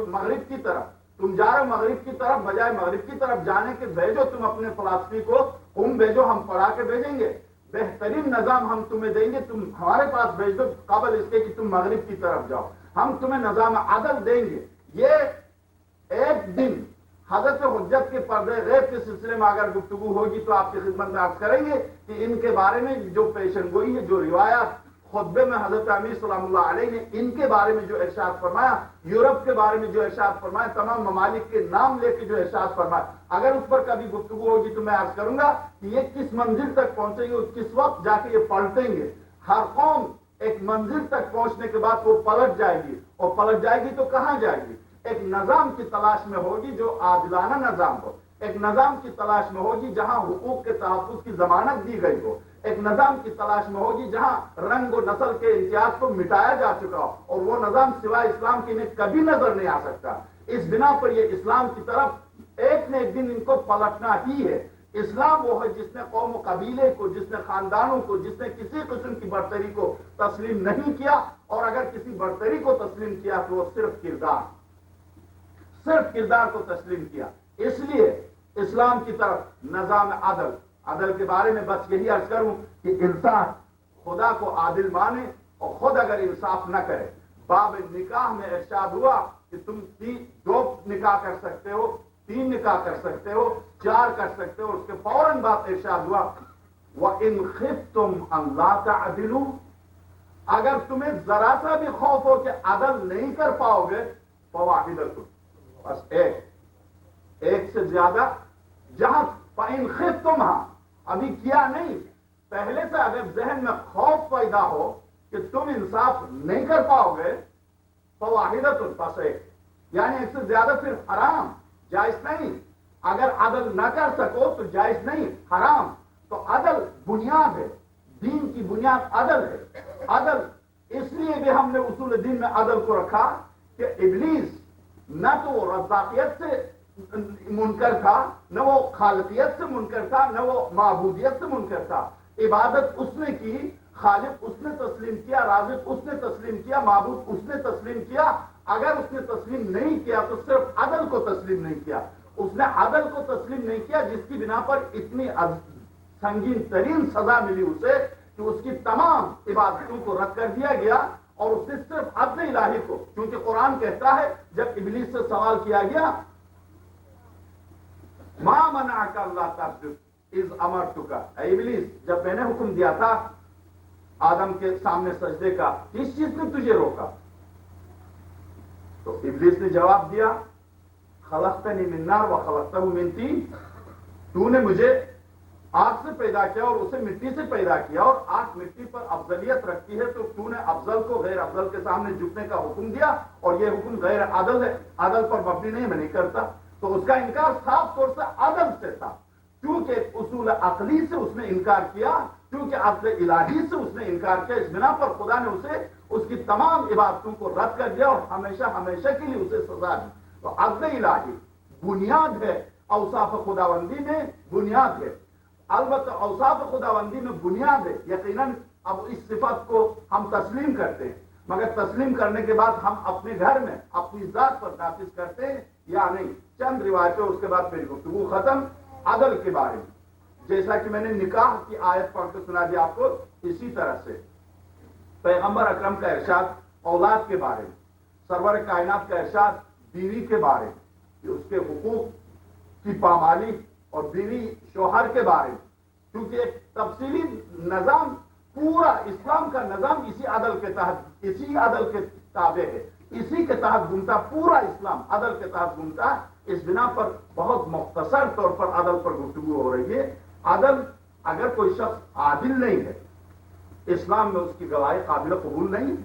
مغرب کی طرف، تم جا رہے ہو مغرب کی طرف، بجائے مغرب کی طرف جانے کے بھیجو تم اپنے فلسفی کو، تم بھیجو ہم پڑھا کے بھیجیں گے، بہترین نظام ہم تمہیں دیں گے، تم ہمارے پاس بھیج دو قبل اس کے کہ تم مغرب کی طرف جاؤ، ہم تمہیں نظام عدل دیں گے. یہ ایک دن حضرت حجت کے پردے غیب کے سلسلے میں اگر گفتگو ہوگی تو آپ کی خدمت میں عرض کریں گے کہ ان کے بارے میں جو پیشن گوئی ہے، جو روایات خطبے میں حضرت امیر سلام اللہ علیہ نے ان کے بارے میں جو ارشاد فرمایا، یورپ کے بارے میں جو ارشاد فرمایا، تمام ممالک کے نام لے کے جو ارشاد فرمایا، اگر اس پر کبھی گفتگو ہوگی تو میں عرض کروں گا کہ یہ کس منزل تک پہنچیں گے، کس وقت جا کے یہ پلٹیں گے. ہر قوم ایک منزل تک پہنچنے کے بعد وہ پلٹ جائے گی، اور پلٹ جائے گی تو کہاں جائے گی؟ ایک نظام کی تلاش میں ہوگی جو عادلانہ نظام ہو، ایک نظام کی تلاش میں ہوگی جہاں حقوق کے تحفظ کی ضمانت دی گئی ہو، ایک نظام کی تلاش میں ہوگی جہاں رنگ و نسل کے امتیاز کو مٹایا جا چکا ہو، اور وہ نظام سوائے اسلام کے انہیں کبھی نظر نہیں آ سکتا. اس بنا پر یہ اسلام کی طرف ایک نہ ایک دن ان کو پلٹنا ہی ہے. اسلام وہ ہے جس نے قوم و قبیلے کو، جس نے خاندانوں کو، جس نے کسی قسم کی برتری کو تسلیم نہیں کیا، اور اگر کسی برتری کو تسلیم کیا تو وہ صرف کردار کو تسلیم کیا. اس لیے اسلام کی طرف نظام عدل کے بارے میں بس یہی عرض کروں کہ انسان خدا کو عادل مانے اور خود اگر انصاف نہ کرے. باب نکاح میں ارشاد ہوا کہ تم 2 نکاح کر سکتے ہو، 3 نکاح کر سکتے ہو، 4 کر سکتے ہو. اس کے فوراً بعد ارشاد ہوا وَإِنْ خِفْتُمْ أَنْ لَا تَعْدِلُوا، اگر تمہیں ذرا سا بھی خوف ہو کہ عدل نہیں کر پاؤ گے فَوَاحِدَةٌ، بس ایک سے زیادہ. جہاں فَإِنْ خِفْتُمْ ابھی کیا نہیں، پہلے سے اگر ذہن میں خوف پیدا ہو کہ تم انصاف نہیں کر پاؤ گے فَوَاحِدَةٌ، بس یعنی ایک سے زیادہ پھر حرام، جائز نہیں. اگر عدل نہ کر سکو تو جائز نہیں، حرام. تو عدل بنیاد ہے، دین کی بنیاد عدل ہے. عدل اس لیے بھی ہم نے اصول دین میں عدل کو رکھا کہ ابلیس نہ تو وہ رزاقیت سے منکر تھا، نہ وہ خالقیت سے منکر تھا، نہ وہ معبودیت سے منکر تھا. عبادت اس نے کی، خالق اس نے تسلیم کیا، رازق اس نے تسلیم کیا، معبود اس نے تسلیم کیا. اگر اس نے تسلیم نہیں کیا تو صرف عدل کو تسلیم نہیں کیا. اس نے عدل کو تسلیم نہیں کیا جس کی بنا پر اتنی سنگین ترین سزا ملی اسے کہ اس کی تمام عبادتوں کو رد کر دیا گیا، اور اس نے صرف عدل الہی کو، کیونکہ قرآن کہتا ہے جب ابلیس سے سوال کیا گیا ما منعک اللہ تسجد اذ امرتک، اے ابلیس جب میں نے حکم دیا تھا آدم کے سامنے سجدے کا کس چیز نے تجھے روکا؟ تو ابلیس نے جواب دیا خلقتنی من نار وخلقتہ من طین، تو نے مجھے آگ سے پیدا کیا اور اسے مٹی سے پیدا کیا، اور آگ مٹی پر افضلیت رکھتی ہے، تو نے افضل کو غیر افضل کے سامنے جھکنے کا حکم دیا، اور یہ حکم غیر عدل ہے، عدل پر مبنی نہیں، میں نہیں کرتا. تو اس کا انکار صاف طور سے عدل سے تھا، کیونکہ اصول عقلی سے اس نے انکار کیا کیونکہ عدل الہی سے اس نے انکار کیا، اس بنا پر خدا نے اسے اس کی تمام عبادتوں کو رد کر دیا اور ہمیشہ ہمیشہ کے لیے اسے سزا دی۔ تو عدل الہی بنیاد ہے، اوصاف خداوندی میں بنیاد ہے، البتہ اوصاف خداوندی میں بنیاد ہے، یقیناً اب اس صفت کو ہم تسلیم کرتے ہیں، مگر تسلیم کرنے کے بعد ہم اپنے گھر میں اپنی ذات پر نافذ کرتے ہیں یا نہیں۔ چند روایتیں، اس کے بعد میری گفتگو ختم۔ عدل کے بارے میں جیسا کہ میں نے نکاح کی آیت پڑھ کے سنا دیا آپ کو، اسی طرح سے پیغمبر اکرم کا ارشاد اولاد کے بارے میں، سرور کائنات کا ارشاد بیوی کے بارے میں کہ اس کے حقوق کی پامالی اور بیوی شوہر کے بارے میں، کیونکہ ایک تفصیلی نظام، پورا اسلام کا نظام اسی عدل کے تحت، اسی عدل کے تابع ہے، اسی کے تحت گھومتا، پورا اسلام عدل کے تحت گھومتا۔ اس بنا پر بہت مختصر طور پر عدل پر گفتگو ہو رہی ہے۔ عدل، اگر کوئی شخص عادل نہیں ہے، اسلام میں اس کی گواہی قابل قبول نہیں ہے،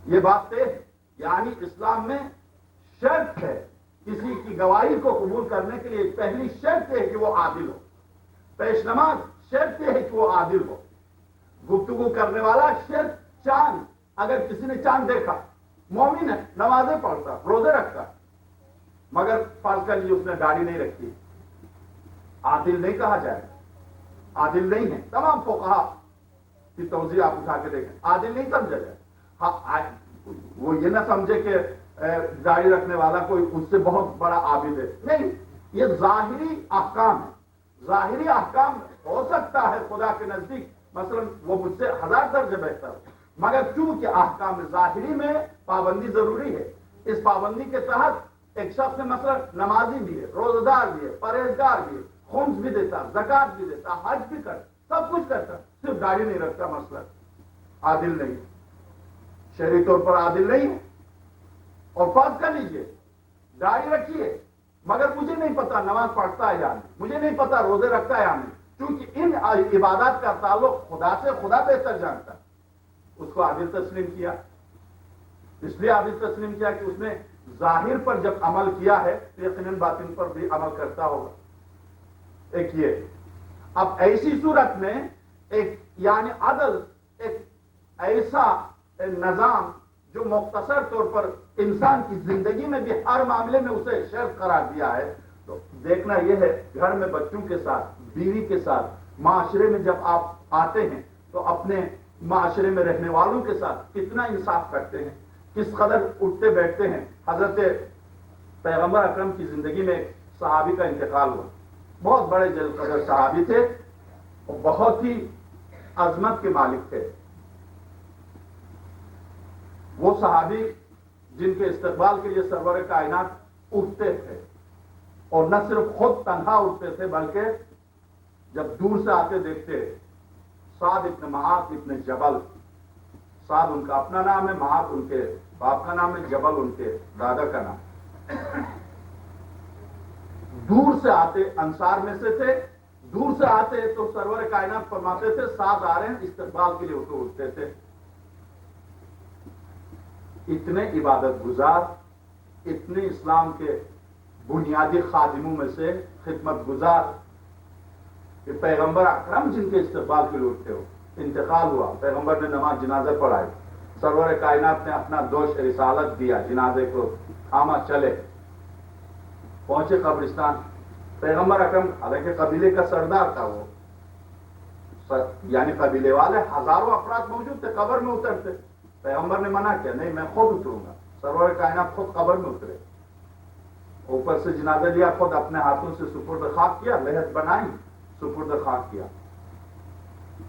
یہ بات طے ہے۔ یعنی اسلام میں شرط ہے کسی کی گواہی کو قبول کرنے کے لیے، پہلی شرط ہے کہ وہ عادل ہو، پیش نماز شرط ہے کہ وہ عادل ہو، گفتگو کرنے والا شرط چاند، اگر کسی نے چاند دیکھا، مومن ہے، نمازیں پڑھتا، روزے رکھتا، مگر فرض کر لیجیے اس نے داڑھی نہیں رکھی، عادل نہیں کہا جائے، عادل نہیں ہے۔ تمام فقہا کی توضیح آپ اٹھا کے دیکھیں، عادل نہیں سمجھا جائے۔ ہاں، وہ یہ نہ سمجھے کہ داڑھی رکھنے والا کوئی اس سے بہت بڑا عابد ہے، نہیں، یہ ظاہری احکام ہے۔ ظاہری احکام ہو سکتا ہے خدا کے نزدیک مثلا وہ مجھ سے 1000 درجے بہتر ہے، مگر چونکہ احکام ظاہری میں پابندی ضروری ہے، اس پابندی کے تحت ایک شخص نے مثلا نمازی بھی ہے، روزہ دار بھی ہے، پرہیزگار بھی ہے، خمس بھی دیتا، زکات بھی دیتا، حج بھی کرتا، سب کچھ کرتا، صرف داڑھی نہیں رکھتا، مثلا عادل نہیں، شرعی طور پر عادل نہیں ہے۔ اور فرض کر لیجئے داڑھی رکھیے، مگر مجھے نہیں پتا نماز پڑھتا ہے یا نہیں، مجھے نہیں پتا روزے رکھتا ہے یا نہیں، کیونکہ ان عبادات کا تعلق خدا سے، خدا بہتر جانتا، اس کو عادل تسلیم کیا۔ اس لیے عادل تسلیم کیا کہ اس نے ظاہر پر جب عمل کیا ہے تو یقیناً باطن پر بھی عمل کرتا ہوگا۔ ایک یہ، اب ایسی صورت میں ایک یعنی عدل ایک ایسا نظام جو مختصر طور پر انسان کی زندگی میں بھی ہر معاملے میں اسے شرط قرار دیا ہے، تو دیکھنا یہ ہے گھر میں بچوں کے ساتھ، بیوی کے ساتھ، معاشرے میں جب آپ آتے ہیں تو اپنے معاشرے میں رہنے والوں کے ساتھ کتنا انصاف کرتے ہیں، کس قدر اٹھتے بیٹھتے ہیں۔ حضرت پیغمبر اکرم کی زندگی میں ایک صحابی کا انتقال ہوا، بہت بڑے جلیل قدر صحابی تھے اور بہت ہی عظمت کے مالک تھے۔ وہ صحابی جن کے استقبال کے لیے سرور کائنات اٹھتے تھے، اور نہ صرف خود تنہا اٹھتے تھے بلکہ جب دور سے آتے دیکھتے، سعد ابن معاذ ابن جبل، سعد ان کا اپنا نام ہے، معاذ ان کے باپ کا نام ہے، جبل ان کے دادا کا نام، دور سے آتے، انصار میں سے تھے، دور سے آتے تو سرور کائنات فرماتے تھے سعد آ رہے ہیں، استقبال کے لیے اٹھتے تھے۔ اتنے عبادت گزار، اتنے اسلام کے بنیادی خادموں میں سے خدمت گزار کہ پیغمبر اکرم جن کے استقبال کے لیے اٹھتے ہو، انتقال ہوا، پیغمبر نے نماز جنازہ پڑھائی، سرور کائنات نے اپنا دوش رسالت دیا، جنازے کو تھاما، چلے پہنچے قبرستان۔ پیغمبر اکرم حالانکہ قبیلے کا سردار تھا، وہ یعنی قبیلے والے ہزاروں افراد موجود تھے، قبر میں اترتے، پیغمبر نے منع کیا، نہیں میں خود اتروں گا۔ سرور کائنات خود قبر میں اترے، اوپر سے جنازہ لیا، خود اپنے ہاتھوں سے سپرد خاک کیا، لحد بنائی، سپرد خاک کیا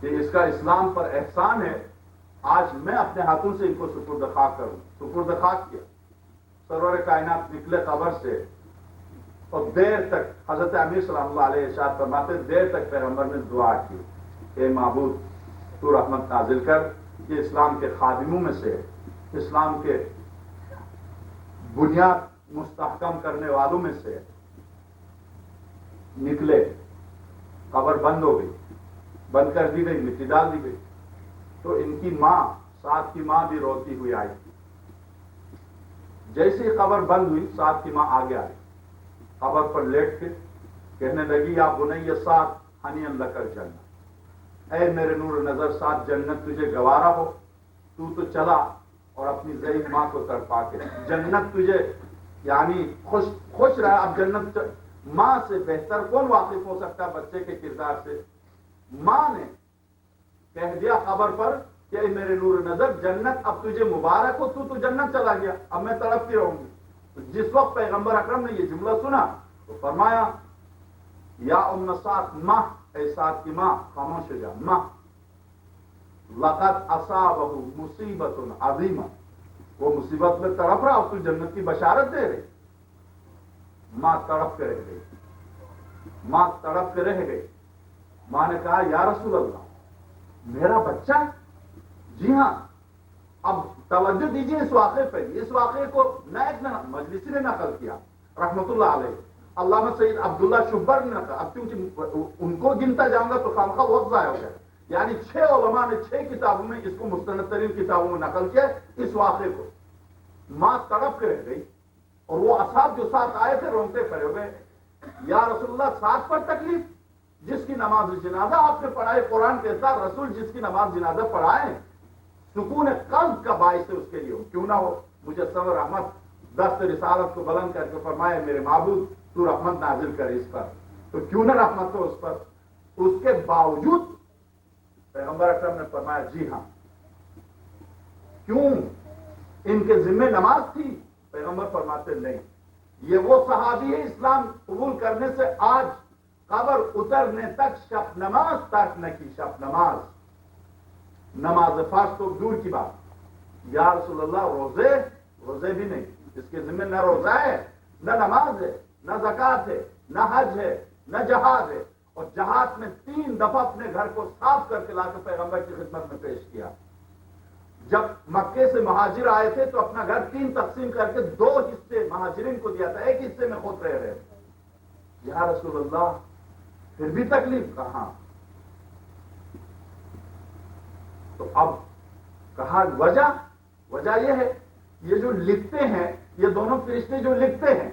کہ اس کا اسلام پر احسان ہے، آج میں اپنے ہاتھوں سے ان کو سپرد خاک کروں، سپرد خاک کیا۔ سرور کائنات نکلے قبر سے، اور دیر تک حضرت امیر صلی اللہ علیہ ارشاد فرماتے، دیر تک پیغمبر نے دعا کی، اے معبود تو رحمت نازل کر، یہ اسلام کے خادموں میں سے، اسلام کے بنیاد مستحکم کرنے والوں میں سے نکلے۔ قبر بند ہو گئی، بند کر دی گئی، مٹی ڈال دی گئی، تو ان کی ماں، سعد کی ماں بھی روتی ہوئی آئی۔ جیسے ہی قبر بند ہوئی، سعد کی ماں آگے آئی، قبر پر لیٹ کے کہنے لگی، یا بنی سعد ہنی لک الجنہ، اے میرے نور نظر ساتھ جنت تجھے گوارا ہو، تو چلا اور اپنی ضعیف ماں کو تڑپا کے جنت تجھے یعنی خوش رہا۔ اب جنت ماں سے بہتر کون واقف ہو سکتا ہے بچے کے کردار سے؟ ماں نے کہہ دیا خبر پر کہ اے میرے نور نظر جنت اب تجھے مبارک ہو، تو جنت چلا گیا، اب میں تڑپتی رہوں گی۔ تو جس وقت پیغمبر اکرم نے یہ جملہ سنا تو فرمایا یا ام سعد، ماں، اے سعد کی ماں خاموش ہو جا، ماں لقد اصابہ مصیبت عظیمہ، وہ مصیبت میں تڑپ رہا اور تو جنت کی بشارت دے رہے۔ ماں تڑپ کے رہ گئی، ماں تڑپ کے رہ گئی۔ ماں نے کہا یا رسول اللہ میرا بچہ؟ جی ہاں۔ اب توجہ دیجیے اس واقعے پہ، اس واقعے کو نائب مجلسی نے نقل کیا رحمت اللہ علیہ، علامہ سید عبداللہ شبر نے نقل، اب کیونکہ ان کو گنتا جاؤں گا تو خامخواہ وقت ضائع ہو جائے، یعنی 6 علماء نے 6 کتابوں میں اس کو مستند ترین کتابوں میں نقل کیا اس واقعے کو۔ ماں تڑپ کے رہ گئی اور وہ اصحاب جو ساتھ آئے تھے رونگتے کھڑے ہو گئے، یا رسول اللہ ساتھ پر تکلیف؟ جس کی نماز جنازہ آپ نے پڑھائے، قرآن کہتا رسول جس کی نماز جنازہ پڑھائیں سکون قلب کا باعث ہے اس کے لیے کیوں نہ ہو۔ مجسم رحمت دست رسالت کو بلند کر کے فرمائے میرے معبود تو رحمت نازل کرے اس پر، تو کیوں نہ رحمت ہو اس پر۔ اس کے باوجود پیغمبر اکرم نے فرمایا جی ہاں۔ کیوں؟ ان کے ذمہ نماز تھی؟ پیغمبر فرماتے نہیں، یہ وہ صحابی ہے اسلام قبول کرنے سے آج قبر اترنے تک شب نماز ترک نہ کی۔ شب نماز، نماز فرض تو دور کی بات، یا رسول اللہ روزے بھی نہیں، اس کے ذمہ نہ روزہ ہے، نہ نماز ہے، نہ زکات ہے، نہ حج ہے، نہ جہاد ہے۔ اور جہاد میں 3 دفعہ اپنے گھر کو صاف کر کے لا کے پیغمبر کی خدمت میں پیش کیا۔ جب مکے سے مہاجر آئے تھے تو اپنا گھر 3 تقسیم کر کے 2 حصے مہاجرین کو دیا تھا، ایک حصے میں خود رہ رہے تھے۔ یا رسول اللہ پھر بھی تکلیف کہاں؟ تو اب کہا وجہ یہ ہے، یہ جو لکھتے ہیں یہ دونوں فرشتے جو لکھتے ہیں،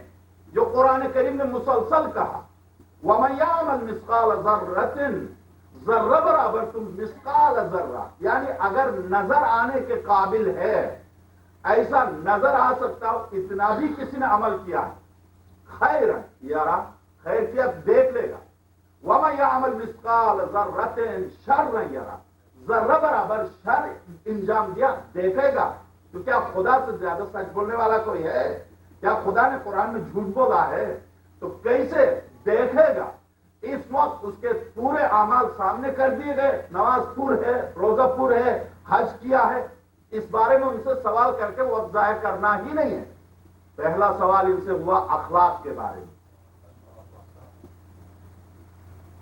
جو قرآن کریم نے مسلسل کہا وَمَن يَعْمَلْ مِثْقَالَ ذَرَّةٍ، ذرہ برابر تم مثقال ذرہ، یعنی اگر نظر آنے کے قابل ہے، ایسا نظر آ سکتا ہو اتنا بھی کسی نے عمل کیا ہے، خیرا یرا، خیر کیا دیکھ لے گا، وَمَن يَعْمَلْ مِثْقَالَ ذَرَّةٍ شَرًّا یرا، ذرہ برابر شر انجام دیا دیکھے گا۔ تو کیا خدا سے زیادہ سچ بولنے والا کوئی ہے؟ کیا خدا نے قرآن میں جھوٹ بولا ہے؟ تو کیسے دیکھے گا؟ اس وقت اس کے پورے اعمال سامنے کر دیے گئے، نماز پور ہے، روزہ پور ہے، حج کیا ہے، اس بارے میں ان سے سوال کر کے وقت ضائع کرنا ہی نہیں ہے۔ پہلا سوال ان سے ہوا اخلاق کے بارے میں،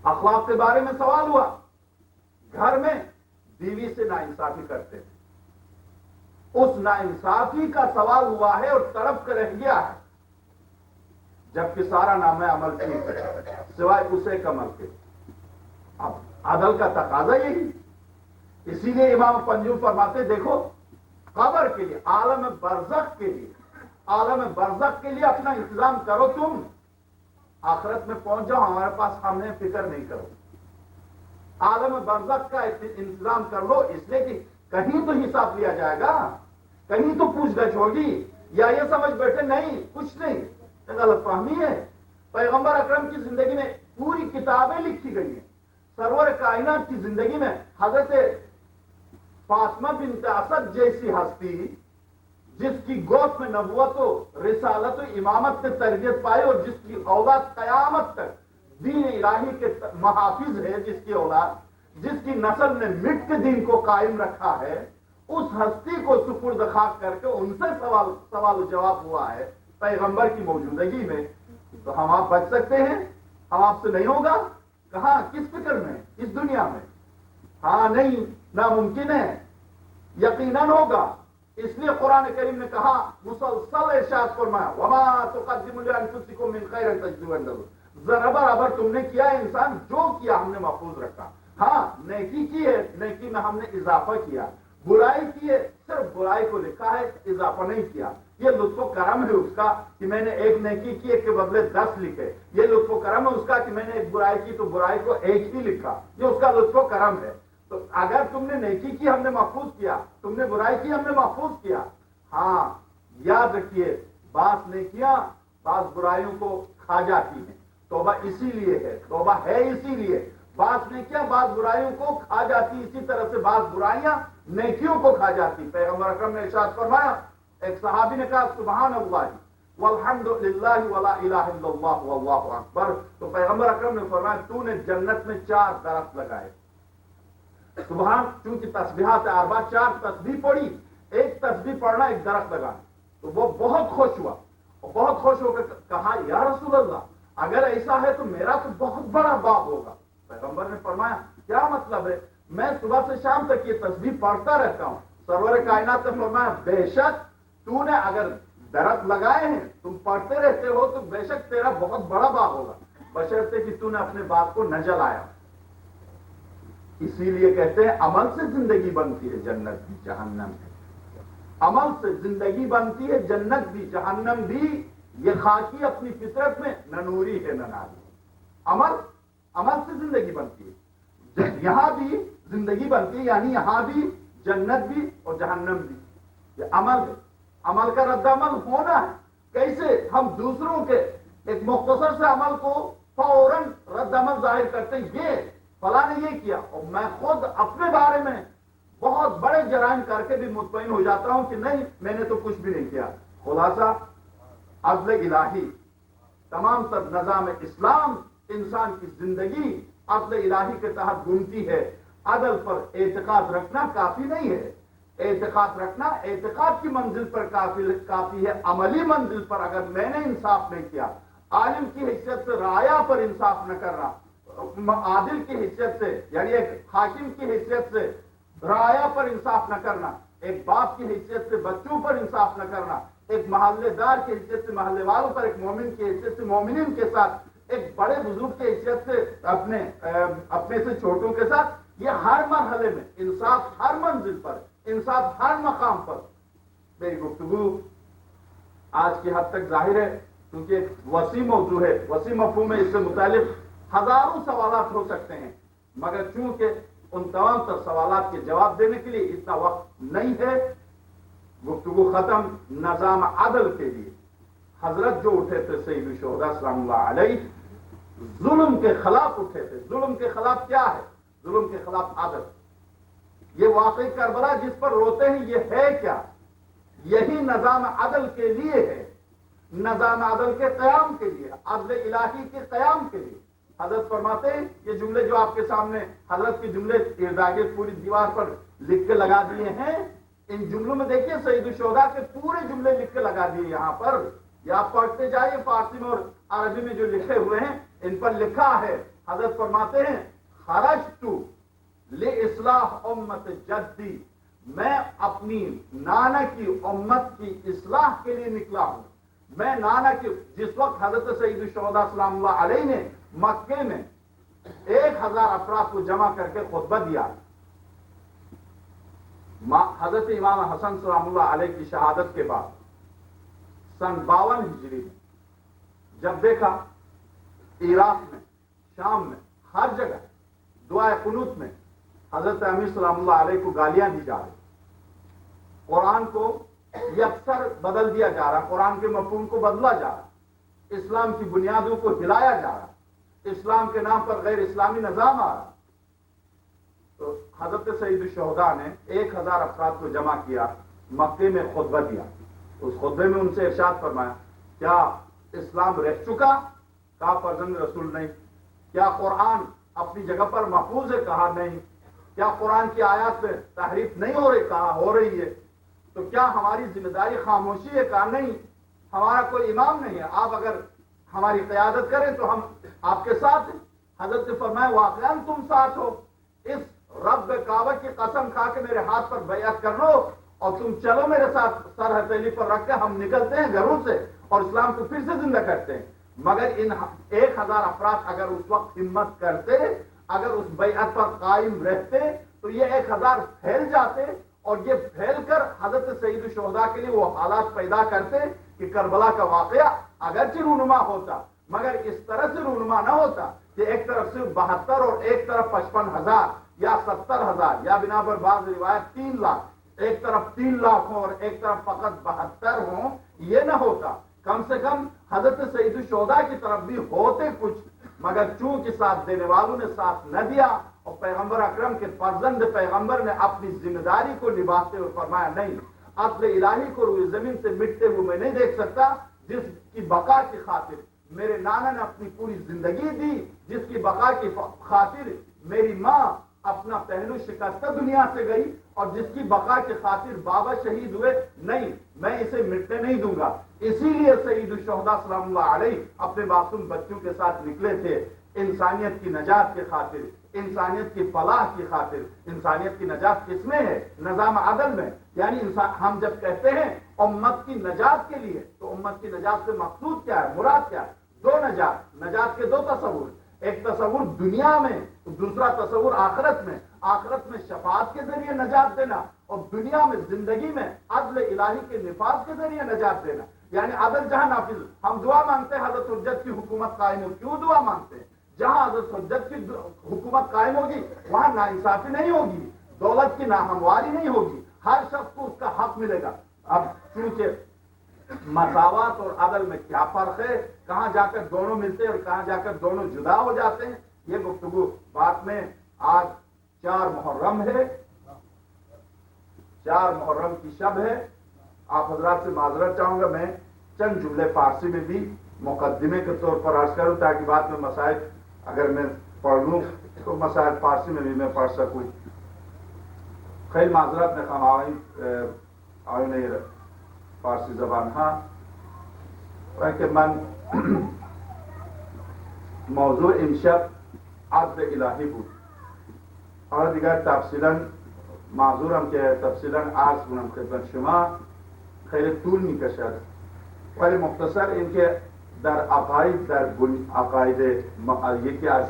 اخلاق کے بارے میں سوال ہوا۔ گھر میں بیوی سے ناانصافی کرتے ہیں، اس ناانصافی کا سوال ہوا ہے اور تڑپ کر رہ گیا ہے، جبکہ سارا نام عمل ٹھیک ہے سوائے اسے کمل کے۔ اب عدل کا تقاضا یہی، اسی لیے امام پنجو فرماتے دیکھو قبر کے لیے، عالم برزخ کے لیے، عالم برزخ کے لیے اپنا انتظام کرو، تم آخرت میں پہنچ جاؤ ہمارے پاس ہمیں فکر نہیں کرو۔ عالم برزخ کا انتظام کر لو، اس لیے کہ کہیں تو حساب لیا جائے گا، کہیں تو پوچھ گچھ ہوگی، یا یہ سمجھ بیٹھے نہیں کچھ نہیں، غلط فہمی ہے۔ پیغمبر اکرم کی زندگی میں پوری کتابیں لکھی گئی ہیں، سرور کائنات کی زندگی میں حضرت فاطمہ بنت اسد جیسی ہستی جس کی گود میں نبوت و رسالت و امامت نے تربیت پائی اور جس کی اولاد قیامت تک دین الہی کے محافظ ہے، جس کی اولاد، جس کی نسل نے مٹ کے دین کو قائم رکھا ہے، اس ہستی کو سپرد خاک کر کے ان سے سوال و جواب ہوا ہے پیغمبر کی موجودگی میں، تو ہم آپ بچ سکتے ہیں؟ ہم آپ سے نہیں ہوگا؟ کہاں، کس فکر میں، اس دنیا میں؟ ہاں نہیں، ناممکن ہے، یقیناً ہوگا۔ اس لیے قرآن کریم نے کہا، مسلسل ارشاد فرمایا وَمَا تُقَدِّمُوا لِأَنفُسِكُم مِّن خَيْرٍ تَجِدُوهُ عِندَ اللَّهِ، ذرا برابر تم نے کیا ہے انسان، جو کیا ہم نے محفوظ رکھا۔ ہاں نیکی کی ہے، نیکی میں ہم نے اضافہ کیا، برائی کی ہے صرف برائی کو لکھا ہے، اضافہ نہیں کیا۔ یہ لطف و کرم ہے اس کا کہ میں نے ایک نیکی کی ایک کے بدلے 10 لکھے، یہ لطف و کرم ہے اس کا کہ میں نے ایک برائی کی تو برائی کو ایک ہی لکھا، یہ اس کا لطف و کرم ہے۔ تو اگر تم نے نیکی کی ہم نے محفوظ کیا، تم نے برائی کی ہم نے محفوظ کیا. ہاں یاد رکھیے بعض نیکیاں بعض برائیوں کو کھا جاتی ہیں. توبہ اسی لیے ہے، توبہ ہے اسی لیے. بعض نیکیاں بعض برائیوں کو کھا جاتی، اسی طرح سے بعض برائیاں نیکیوں کو کھا جاتی. پیغمبر اکرم نے ارشاد فرمایا، ایک صحابی نے کہا سبحان اللہ والحمد للہ ولا الہ الا اللہ واللہ اکبر. تو پیغمبر اکرم نے فرمایا تو نے جنت میں 4 درخت لگائے. سبحان، چونکہ تسبیحات اربع 4 تسبیح پڑھی، ایک تسبیح پڑھنا ایک درخت لگانا. تو وہ بہت خوش ہوا اور بہت خوش ہو کر کہا یا رسول اللہ اگر ایسا ہے تو میرا تو بہت بڑا باغ ہوگا. پیغمبر نے فرمایا کیا مطلب ہے؟ میں صبح سے شام تک یہ تسبیح پڑھتا رہتا ہوں. سرور کائنات نے فرمایا بے شک تو نے اگر درخت لگائے ہیں تم پڑھتے رہتے ہو تو بے شک تیرا بہت بڑا باغ ہوگا، بشرطے کہ تو نے اپنے باغ کو نہ جلایا. اسی لیے کہتے ہیں عمل سے زندگی بنتی ہے جنت بھی جہنم بھی. عمل سے زندگی بنتی ہے جنت بھی جہنم بھی. یہ خاکی اپنی فطرت میں نہ نوری ہے نہ ناری. عمل سے زندگی بنتی ہے. یہاں بھی زندگی بنتی ہے، یعنی یہاں بھی جنت بھی اور جہنم بھی. یہ عمل ہے، عمل کا رد عمل ہونا ہے. کیسے ہم دوسروں کے ایک مختصر سے عمل کو فوراً رد عمل ظاہر کرتے ہیں، یہ فلاں نے یہ کیا، اور میں خود اپنے بارے میں بہت بڑے جرائم کر کے بھی مطمئن ہو جاتا ہوں کہ نہیں میں نے تو کچھ بھی نہیں کیا. خلاصہ عدل الہی، تمام تر نظام اسلام انسان کی زندگی عدل الہی کے تحت گھومتی ہے. عدل پر اعتقاد رکھنا کافی نہیں ہے. اعتقاد رکھنا اعتقاد کی منزل پر کافی ہے. عملی منزل پر اگر میں نے انصاف نہیں کیا، عالم کی حیثیت سے رعایا پر انصاف نہ کرنا، عادل کی حیثیت سے یعنی ایک حاکم کی حیثیت سے رعایا پر انصاف نہ کرنا، ایک باپ کی حیثیت سے بچوں پر انصاف نہ کرنا، ایک محلے دار کی حیثیت سے محلے والوں پر، ایک مومن کی حیثیت سے مومنین کے ساتھ، ایک بڑے بزرگ کی حیثیت سے اپنے سے چھوٹوں کے ساتھ، یہ ہر مرحلے میں انصاف، ہر منزل پر انصاف، ہر مقام پر. میری گفتگو آج کی حد تک ظاہر ہے کیونکہ ایک وسیع موضوع ہے، وسیع مفہوم ہے. اس سے متعلق ہزاروں سوالات ہو سکتے ہیں، مگر چونکہ ان تمام تر سوالات کے جواب دینے کے لیے اتنا وقت نہیں ہے. گفتگو ختم. نظام عدل کے لیے حضرت جو اٹھے تھے سید الشہداء سلام اللہ علیہ، ظلم کے خلاف اٹھے تھے. ظلم کے خلاف کیا ہے؟ ظلم کے خلاف عدل. یہ واقعی کربلا جس پر روتے ہیں یہ ہے کیا؟ یہی نظام عدل کے لیے ہے، نظام عدل کے قیام کے لیے، عدل الہی کے قیام کے لیے. حضرت فرماتے ہیں یہ جملے جو آپ کے سامنے حضرت کے جملے ارد پوری دیوار پر لکھ کے لگا دیے ہیں، ان جملوں میں دیکھیے سید الشہداء کے پورے جملے لکھ کے لگا دیے یہاں پر. یہ آپ پڑھتے جائیے، فارسی میں اور عربی میں جو لکھے ہوئے ہیں ان پر لکھا ہے. حضرت فرماتے ہیں خرجت لاصلاح امت جدی، میں اپنی نانا کی امت کی اصلاح کے لیے نکلا ہوں. میں نانا کی، جس وقت حضرت سید الشہداء سلام اللہ علیہ نے مکے میں 1000 افراد کو جمع کر کے خطبہ دیا، حضرت امام حسن سلام اللہ علیہ کی شہادت کے بعد سن 52 ہجری میں جب دیکھا عراق میں، شام میں، ہر جگہ دعائے قنوت میں حضرت امیر سلام اللہ علیہ کو گالیاں دی جا رہی، قرآن کو یکسر بدل دیا جا رہا، قرآن کے مفہوم کو بدلا جا رہا، اسلام کی بنیادوں کو ہلایا جا رہا، اسلام کے نام پر غیر اسلامی نظام آ رہا. تو حضرت سید الشہداء نے 1000 افراد کو جمع کیا، مکے میں خطبہ دیا. اس خطبے میں ان سے ارشاد فرمایا کیا اسلام رہ چکا؟ کہا فرزند رسول نہیں. کیا قرآن اپنی جگہ پر محفوظ ہے؟ کہا نہیں. کیا قرآن کی آیات میں تحریف نہیں ہو رہی؟ کہا ہو رہی ہے. تو کیا ہماری ذمہ داری خاموشی ہے؟ کہا نہیں، ہمارا کوئی امام نہیں ہے، آپ اگر ہماری قیادت کریں تو ہم آپ کے ساتھ ہیں. حضرت نے فرمایا واقعاً تم ساتھ ہو، اس رب کعبہ کی قسم کھا کے میرے ہاتھ پر بیعت کر لو اور تم چلو میرے ساتھ، سر ہتھیلی پر رکھ کے ہم نکلتے ہیں گھروں سے اور اسلام کو پھر سے زندہ کرتے ہیں. مگر ان 1000 افراد اگر اس وقت ہمت کرتے، اگر اس بیعت پر قائم رہتے تو یہ 1000 پھیل جاتے، اور یہ پھیل کر حضرت سید الشہداء کے لیے وہ حالات پیدا کرتے کہ کربلا کا واقعہ اگرچہ رونما ہوتا مگر اس طرح سے رونما نہ ہوتا کہ ایک طرف صرف 72 اور ایک طرف 55,000 یا 70,000 یا بنا پر بعض روایت 3 لاکھ، ایک طرف 3 لاکھ ہوں اور ایک طرف فقط 72 ہوں، یہ نہ ہوتا. کم سے کم حضرت سید الشہداء کی طرف بھی ہوتے کچھ، مگر چونکہ ساتھ دینے والوں نے ساتھ نہ دیا اور پیغمبر اکرم کے فرزند پیغمبر نے اپنی ذمہ داری کو نبھاتے ہوئے فرمایا نہیں، عدل الہی کو روئے زمین سے مٹتے ہوئے میں نہیں دیکھ سکتا، جس کی بقا کی خاطر میرے نانا نے اپنی پوری زندگی دی، جس کی بقا کی خاطر میری ماں اپنا پہلو شکستہ دنیا سے گئی، اور جس کی بقا کی خاطر بابا شہید ہوئے، نہیں میں اسے مٹنے نہیں دوں گا. اسی لیے سید الشہداء سلام اللہ علیہ اپنے معصوم بچوں کے ساتھ نکلے تھے، انسانیت کی نجات کے خاطر، انسانیت کی فلاح کی خاطر. انسانیت کی نجات کس میں ہے؟ نظام عدل میں. یعنی ہم جب کہتے ہیں امت کی نجات کے لیے، تو امت کی نجات سے مقصود کیا ہے، مراد کیا ہے؟ 2 نجات. نجات کے 2 تصور، ایک تصور دنیا میں، دوسرا تصور آخرت میں. آخرت میں شفاعت کے ذریعے نجات دینا، اور دنیا میں زندگی میں عدل الہی کے نفاذ کے ذریعے نجات دینا. یعنی عدل جہاں نافذ، ہم دعا مانگتے ہیں حضرت حجت کی حکومت قائم ہو. کیوں دعا مانگتے ہیں؟ جہاں حضرت حجت کی حکومت قائم ہوگی وہاں ناانصافی نہیں ہوگی، دولت کی ناہمواری نہیں ہوگی، ہر شخص کو اس کا حق ملے گا. اب چونکہ مساوات اور عدل میں کیا فرق ہے، کہاں جا کر دونوں ملتے ہیں اور کہاں جا کر دونوں جدا ہو جاتے ہیں، یہ گفتگو بات میں. آج 4 محرم ہے، 4 محرم کی شب ہے. آپ حضرات سے معذرت چاہوں گا، میں چند جملے فارسی میں بھی مقدمے کے طور پر عرض کروں تاکہ بعد میں مسائل اگر میں پڑھ لوں تو مسائل فارسی میں بھی میں پڑھ سکوں. خیلی معذرت میخوام آیین فارسی زبان ها و که من موضوع امشب عدل الهی بود. حالا دیگر تفصیلا معذورم که تفصیلا عرض کنم خدمت شما، خیلی طول میکشد، ولی مختصر این که در عقاید، در عقاید یکی از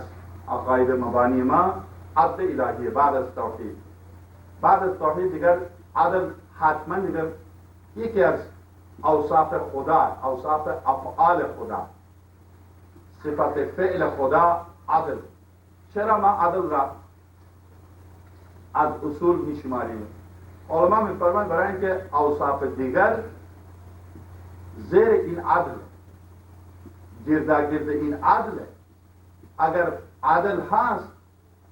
عقاید مبانی ما عدل الهی بعد از توحید. بعد از توحید دیگر عدل حتما دیگر یکی از اوصاف خدا، اوصاف افعال خدا، صفت فعل خدا عدل. چرا ما عدل را از اصول می شماریم؟ علما می فرمایند برای اینکه اوصاف دیگر زیر این عدل، گرد این عدل، اگر عدل هست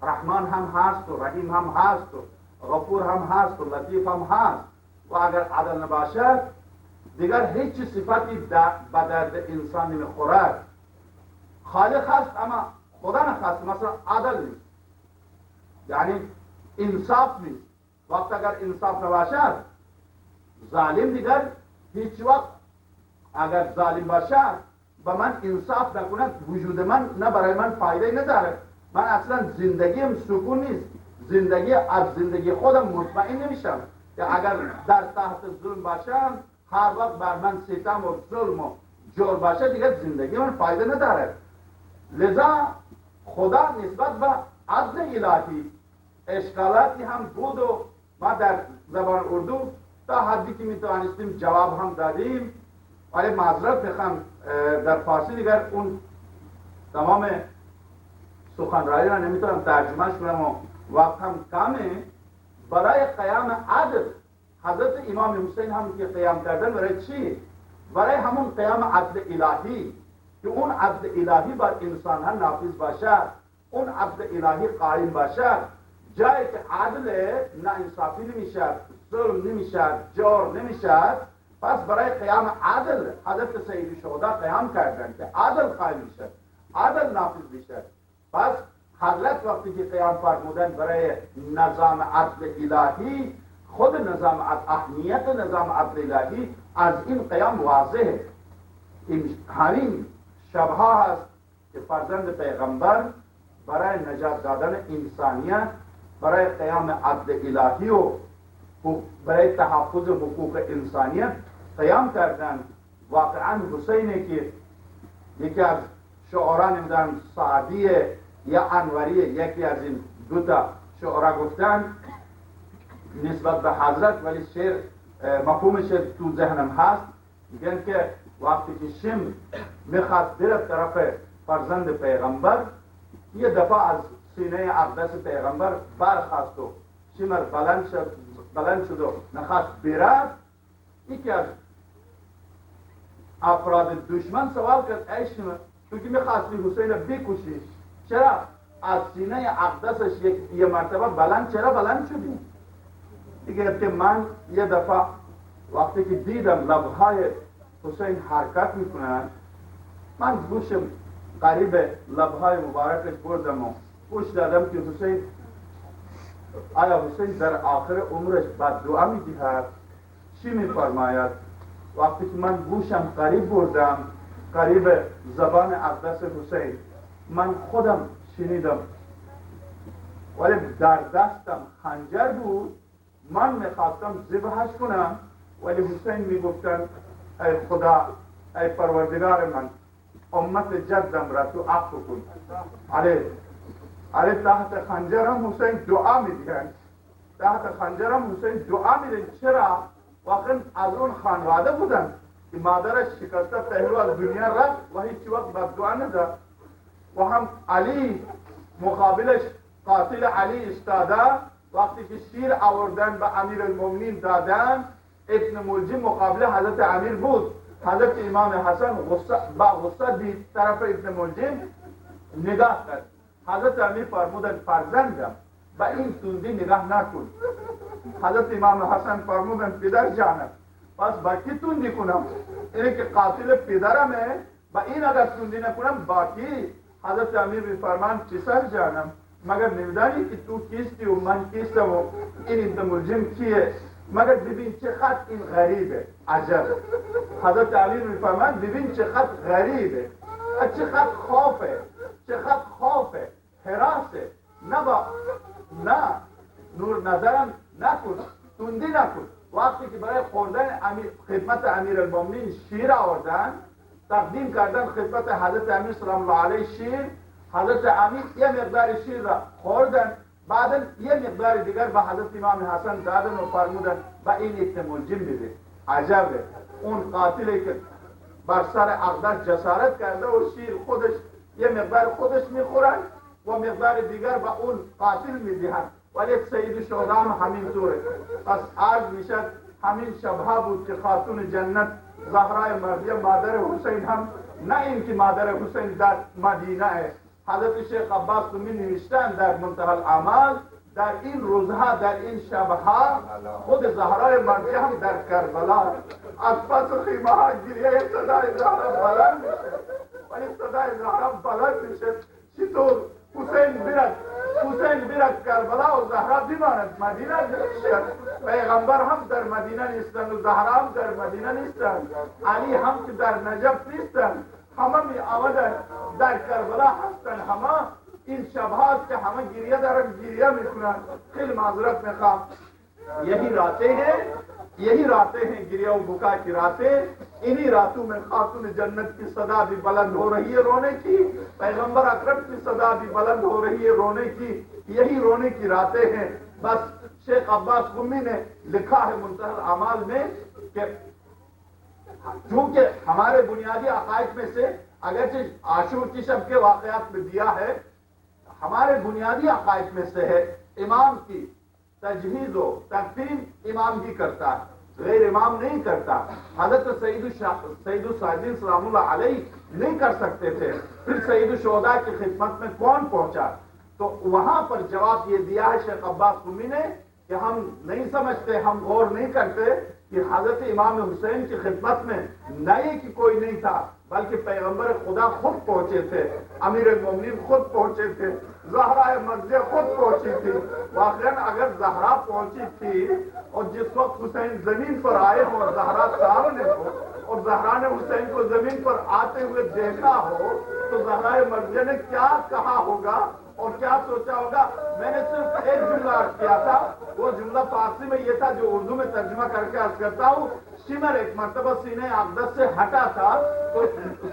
رحمان هم هست و رحیم هم هست و غفور هم هست و لطیف هم هست، و اگر عدل نباشد دیگر هیچ صفتی به درد انسان نمیخورد. خالق هست اما خدا نخواست، مثلا عدل نیست، یعنی انصاف نیست. وقت اگر انصاف نباشد ظالم دیگر هیچ وقت اگر ظالم باشد به من انصاف نکند وجود من نه برای من فایده ندارد. من اصلا زندگیم سکون نیست، زندگی از زندگی خودم مطمئن نمیشم که اگر در تحت ظلم باشم هر وقت بر من ستم و ظلم و جور باشه دیگر زندگی من فایده ندارد. لذا خدا نسبت به عدل الهی اشکالاتی هم بود و ما در زبان اردو تا حدی که میتوانستیم جواب هم دادیم، ولی معذرت میخوام در فارسی دیگر اون تمام سخنرانی را نمیتونم ترجمهش کنم و وقت هم کمه. برای قیام عدل حضرت امام حسین هم که قیام کردن برای چی؟ برای همون قیام عدل الهی که اون عدل الهی بر انسان ها نافذ باشد، اون عدل الهی قائم باشد، جایی که عدل نه انصافی نمیشد، ظلم نمیشد، جور نمیشد. پس برای قیام عدل حضرت سید الشهداء قیام کردن که عدل قائم میشد، عدل نافذ میشد. پس حضرت وقتی که قیام فرمودن برای نظام عدل الهی، خود نظام اهمیت نظام عدل الهی از این قیام واضحه. این همین شبها هست که فرزند پیغمبر برای نجات دادن انسانیت، برای قیام عدل الهی و برای تحفظ حقوق انسانیت قیام کردن. واقعا حسینه که یکی از شعرا نمیدونم سعدیه یا انوریه، یکی از این دوتا شعرا گفتن نسبت به حضرت، ولی شعر مفهومش تو ذهنم هست. میگن که وقتی که شم میخواست بره طرف فرزند پیغمبر، یه دفعه از سینه اقدس پیغمبر برخاست و شمر بلند شد و نخواست برد. یکی از افراد دشمن سوال کرد ای شمر تو که میخواستی حسین رو بکشی چرا از سینه اقدسش یه مرتبه چرا بلند شدی؟ دیگه که من یه دفعه وقتی که دیدم لبهای حسین حرکت میکنن من گوشم قریب لبهای مبارکش بردم و گوش دادم که حسین آیا حسین در آخر عمرش بددعا میدهد چی میفرماید؟ وقتی که من گوشم قریب بردم قریب زبان اقدس حسین من خودم شنیدم ولی در دستم خنجر بود من میخواستم ذبحش کنم ولی حسین میگفتن ای خدا ای پروردگار من امت جدم را تو عفو کن. علی تحت خنجرم حسین دعا میدهن تحت خنجرم حسین دعا میدهن چرا؟ واقعا از اون خانواده بودن که مادرش شکسته پهلو از دنیا رفت و هیچ وقت بددعا نداد و هم علی مقابلش قاتل علی استاده وقتی که شیر آوردن به امیر المؤمنین دادن ابن ملجم مقابل حضرت امیر بود. حضرت امام حسن با غصه دید طرف ابن ملجم نگاه کرد. حضرت امیر فرمودن فرزندم با این تندی نگاه نکن. حضرت امام حسن فرمودن پدر جانم پس با کی تندی کنم؟ اینه که قاتل پدرمه با این اگر تندی نکنم با کی؟ حضرت امیر میفرمان پسر جانم مگر نمیدانی که تو کیستی و من کیستم و این ابن ملجم کیه؟ مگر ببین چه خط این غریبه عجب. حضرت علی میفرمان ببین چه خط غریبه چه خط خوفه حراسه نه نور نظرم نکن تندی نکن. وقتی که برای خوردن خدمت امیر المؤمنین شیر آوردن تقدیم کردن خدمت حضرت امیر سلام الله علیه شیر حضرت امیر یه مقدار شیر را خوردن بعدا یه مقدار دیگر به حضرت امام حسن دادن و فرمودن با این ابن ملجم بده. عجبه اون قاتلی که بر سر اقدس جسارت کرده و شیر خودش یه مقدار خودش میخورن و مقدار دیگر به اون قاتل میدهند ولی سید شهدا هم همین طوره. پس عرض میشد همین شبها بود که خاتون جنت زهرای مرضیه مادر حسین هم نه این که مادر حسین در مدینه است. حضرت شیخ عباس قمی نوشتن در منتهى الامال در این روزها در این شبها خود زهرای مرضیه هم در کربلا از پس خیمه ها گریه صدای زهرا بلند میشه ولی صدای زهرا بلند میشه چطور حسین برد کربلا و زهرا بماند مدینه نمیشه. پیغمبر هم در مدینه نیستن و زهرا هم در مدینه نیستن علی هم که در نجف نیستن همه می آمدن در کربلا هستن. همه این شبهاست که همه گریه دارن گریه میکنن. خیلی معذرت میخوام یہی راتیں ہیں گریہ و بکا کی راتیں. انہی راتوں میں خاتون جنت کی صدا بھی بلند ہو رہی ہے رونے کی پیغمبر اکرم کی صدا بھی بلند ہو رہی ہے رونے کی. یہی رونے کی راتیں ہیں. بس شیخ عباس قمی نے لکھا ہے منتہی الاعمال میں کہ چونکہ ہمارے بنیادی عقائد میں سے اگرچہ عاشور کی شب کے واقعات میں دیا ہے ہمارے بنیادی عقائد میں سے ہے امام کی تجہیز و تکفین امام ہی کرتا ہے غیر امام نہیں کرتا. حضرت سید الصادقین سلام اللہ علیہ نہیں کر سکتے تھے پھر سید الشہداء کی خدمت میں کون پہنچا؟ تو وہاں پر جواب یہ دیا ہے شیخ عباس قمی نے کہ ہم نہیں سمجھتے ہم غور نہیں کرتے کہ حضرت امام حسین کی خدمت میں نئے کی کوئی نہیں تھا بلکہ پیغمبر خدا خود پہنچے تھے امیر المومنین خود پہنچے تھے زہرا مرضیہ خود پہنچی تھی. واقعاً اگر زہرا پہنچی تھی اور جس وقت حسین زمین پر آئے ہو اور زہرا سامنے ہو اور زہرا نے حسین کو زمین پر آتے ہوئے دیکھا ہو تو زہرا مرضیہ نے کیا کہا ہوگا اور کیا سوچا ہوگا؟ میں نے صرف ایک جملہ عرض کیا تھا وہ جملہ فارسی میں یہ تھا جو اردو میں ترجمہ کر کے عرض کرتا ہوں. شمر ایک مرتبہ سینے اقدس سے ہٹا تھا تو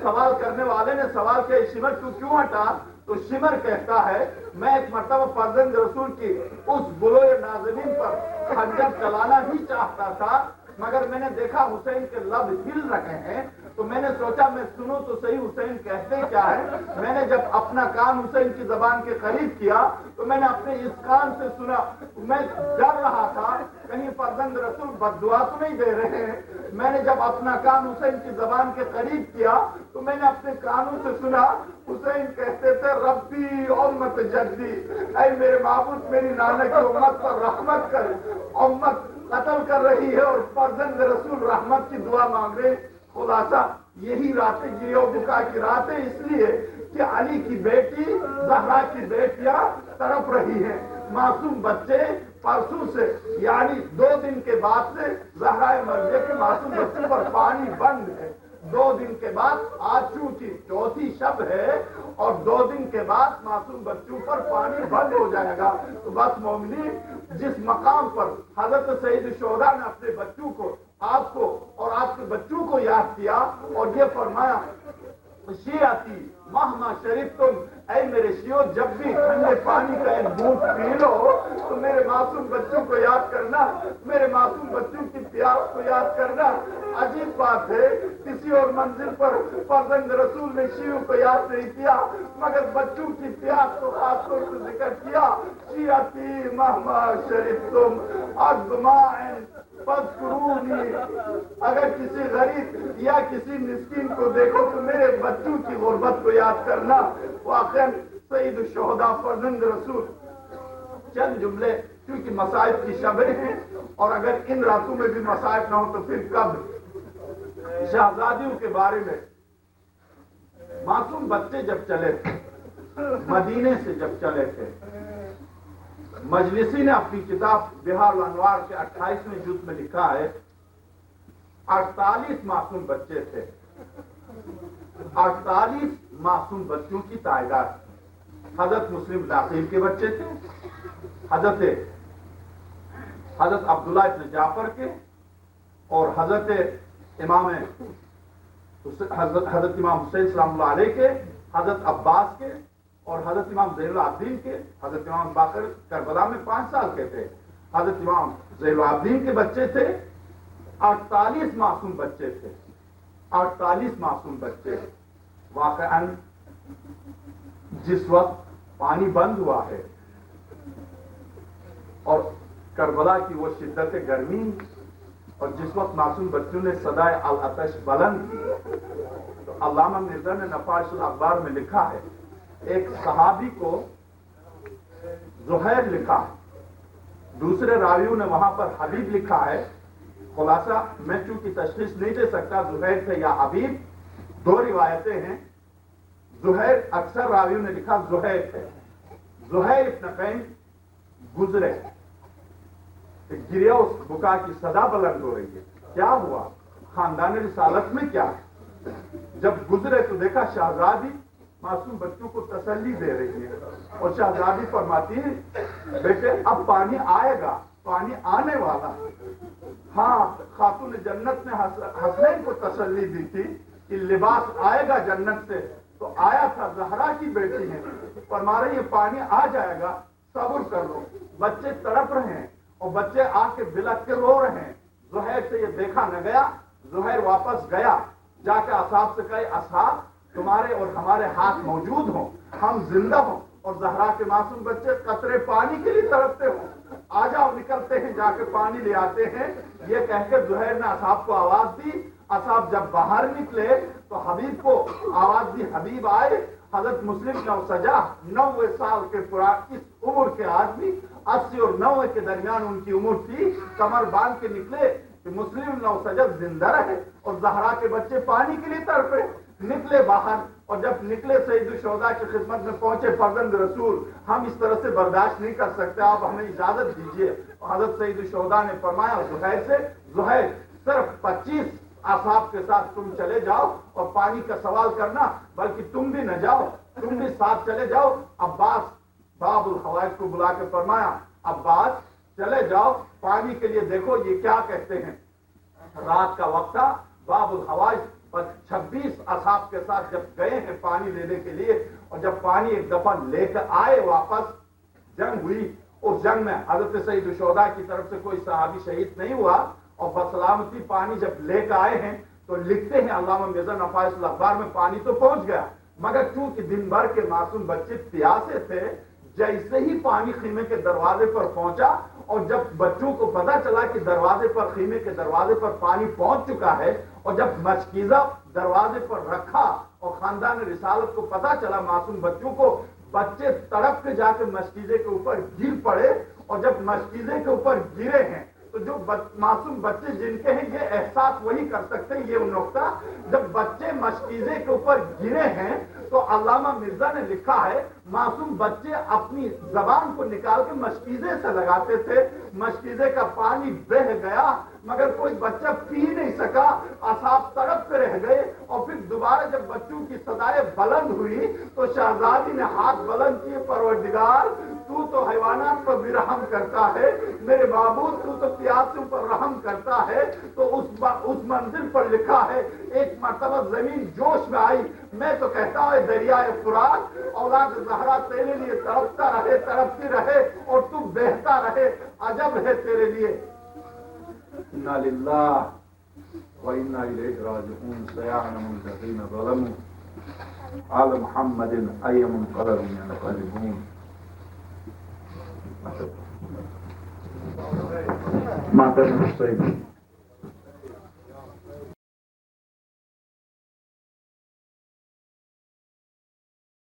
سوال کرنے والے نے سوال کیا شمر کیوں ہٹا؟ تو شمر کہتا ہے میں ایک مرتبہ فرزند رسول کی اس گلوئے نازنین پر خنجر چلانا ہی چاہتا تھا مگر میں نے دیکھا حسین کے لب ہل رہے ہیں تو میں نے سوچا میں سنوں تو صحیح حسین کہتے کیا ہے. میں نے جب اپنا کان حسین کی زبان کے قریب کیا تو میں نے اپنے اس کان سے سنا. میں ڈر رہا تھا کہیں فرزند رسول بد دعا تو نہیں دے رہے ہیں. میں نے جب اپنا کان حسین کی زبان کے قریب کیا تو میں نے اپنے کانوں سے سنا حسین کہتے تھے ربی امت جدی، اے میرے معبود میری نانا کی امت پر رحمت کر. امت قتل کر رہی ہے اور فرزند رسول رحمت کی دعا مانگ رہے. خلاصہ یہی راتیں گریہ و بکا کی راتیں اس لیے کہ علی کی بیٹی زہرا کی بیٹیاں تڑپ رہی ہیں. معصوم بچے پرسوں سے یعنی 2 دن کے بعد سے زہرا مرضیہ کے معصوم بچوں پر پانی بند ہے. 2 دن کے بعد آج چونکہ چوتھی شب ہے اور 2 دن کے بعد معصوم بچوں پر پانی بند ہو جائے گا. تو بس مومنین، جس مقام پر حضرت سید الشہداء نے اپنے بچوں کو، آپ کو اور آپ کے بچوں کو یاد کیا اور یہ فرمایا شیعتی مہما شریف تم، اے میرے شیعو جب بھی ٹھنڈے پانی کا ایک گھونٹ پی لو تو میرے معصوم بچوں کو یاد کرنا، میرے معصوم بچوں کی پیاس کو یاد کرنا. عجیب بات ہے کسی اور منزل پر فرزند رسول نے شیعوں کو یاد نہیں کیا مگر بچوں کی پیاس کو خاص طور سے ذکر کیا. شیعتی مہما شریف تم اجمعین فاذکرونی. اگر کسی غریب یا کسی مسکین کو دیکھو تو میرے بچوں کی غربت کو یاد کرنا. واقعا سید الشہداء فرزند رسول چند جملے، کیونکہ مصائب کی شبیں ہیں اور اگر ان راتوں میں بھی مصائب نہ ہو تو پھر کب. شہزادیوں کے بارے میں، معصوم بچے جب چلے تھے مدینے سے، جب چلے تھے، مجلسی نے اپنی کتاب بہار الانوار کے 28ویں جز میں لکھا ہے 48 معصوم بچے تھے. 48 معصوم بچوں کی تعداد. حضرت مسلم داخل کے بچے تھے، حضرت عبداللہ ابن جعفر کے، اور حضرت امام حسین سلام اللہ علیہ کے، حضرت عباس کے، اور حضرت امام زین العابدین کے. حضرت امام باقر کربلا میں 5 سال کے تھے. حضرت امام زین العابدین کے بچے تھے. 48 معصوم بچے تھے. 48 معصوم بچے. واقعاً جس وقت پانی بند ہوا ہے اور کربلا کی وہ شدت گرمی اور جس وقت معصوم بچوں نے صدائے العطش بلند کی تو علامہ مرزا نے نفائس الاخبار میں لکھا ہے ایک صحابی کو زہیر لکھا، دوسرے راویوں نے وہاں پر حبیب لکھا ہے. خلاصہ میں چونکہ تشخیص نہیں دے سکتا زہیر تھے یا حبیب، 2 روایتیں ہیں. زہیر اکثر راویوں نے لکھا زہیر تھے. زہیر ابن قین گزرے، گریا اس بکا کی صدا بلند ہو رہی ہے. کیا ہوا؟ خاندان رسالت میں کیا؟ جب گزرے تو دیکھا شہزادی معصوم بچوں کو تسلی دے رہی ہے اور شہزادی فرماتی ہے بیٹے اب پانی آئے گا، پانی آنے والا. ہاں، خاتون جنت نے حسنین کو تسلی دی تھی کہ لباس آئے گا جنت سے، تو آیا تھا. زہرا کی بیٹی ہے، فرما رہی ہے پانی آ جائے گا، صبر کر لو. بچے تڑپ رہے ہیں اور بچے آ کے بلک کے رو رہے ہیں. زہیر سے یہ دیکھا نہ گیا. زہیر واپس گیا، جا کے اصحاب سے کہے اصحاب تمہارے اور ہمارے ہاتھ موجود ہوں، ہم زندہ ہوں اور زہرا کے معصوم بچے قطرے پانی کے لیے تڑپتے ہوں، آ جاؤ نکلتے ہیں، جا کے پانی لے آتے ہیں. یہ کہہ کے زہیر نے اصحاب کو آواز دی. اصحاب جب باہر نکلے تو حبیب کو آواز دی. حبیب آئے. حضرت مسلم نوسجا 90 سال کے پرانے اس عمر کے آدمی، 80 اور 90 کے درمیان ان کی عمر تھی، کمر باندھ کے نکلے کہ مسلم نوسجا زندہ رہے اور زہرا کے بچے پانی کے لیے تڑپے. نکلے باہر اور جب نکلے سید الشہداء کی خدمت میں پہنچے. فرزند رسول ہم اس طرح سے برداشت نہیں کر سکتے، آپ ہمیں اجازت دیجیے. حضرت سید الشہداء نے فرمایا زہیر سے، زہیر صرف 25 اصحاب کے ساتھ تم چلے جاؤ اور پانی کا سوال کرنا، بلکہ تم بھی نہ جاؤ، تم بھی ساتھ چلے جاؤ. عباس باب الحوائج کو بلا کے فرمایا عباس چلے جاؤ پانی کے لیے. دیکھو یہ کیا کہتے ہیں. رات کا وقت تھا. باب الحوائج 26 اصحاب کے ساتھ جب گئے ہیں پانی لینے کے لیے اور جب پانی ایک دفعہ لے کر آئے واپس، جنگ ہوئی. اس جنگ میں حضرت سید الشہداء کی طرف سے کوئی صحابی شہید نہیں ہوا اور بسلامتی پانی جب لے کے آئے ہیں تو لکھتے ہیں علامہ مرزا نفائس الاخبار میں پانی تو پہنچ گیا، مگر چونکہ دن بھر کے معصوم بچے پیاسے تھے، جیسے ہی پانی خیمے کے دروازے پر پہنچا اور جب بچوں کو پتا چلا کہ دروازے پر، خیمے کے دروازے پر پانی پہنچ چکا ہے، اور جب مشکیزہ دروازے پر رکھا اور خاندان رسالت کو پتا چلا معصوم بچوں کو، بچے تڑپ کے جا کے مشکیزے کے اوپر گر پڑے، اور جب مشکیزے کے اوپر گرے ہیں تو جو معصوم بچے جن کے ہیں یہ احساس وہی کر سکتے ہیں، یہ نقطہ جب بچے مشکیزے کے اوپر گرے ہیں تو علامہ مرزا نے لکھا ہے معصوم بچے اپنی زبان کو نکال کے مشکیزے سے لگاتے تھے، مشکیزے کا پانی بہہ گیا مگر کوئی بچہ پی نہیں سکا، اصحاب تڑپ کے رہ گئے، اور پھر دوبارہ جب بچوں کی صدائیں بلند ہوئی تو شہزادی نے ہاتھ بلند کیے، پروردگار تو تو حیوانات پر بھی رحم کرتا ہے، میرے معبود تو پیاسوں پر رحم کرتا ہے۔ تو اس منزل پر لکھا ہے ایک مرتبہ زمین جوش میں آئی، میں تو کہتا ہوں دریائے فرات اولاد زہرا تیرے لیے تڑپتا رہے، تڑپتی رہے اور تو بہتا رہے، عجب ہے تیرے لیے۔ انا للہ و انا الیہ راجعون، سیعلم الذین ظلموا آل محمد ای منقلب ینقلبون۔ ماتم حسین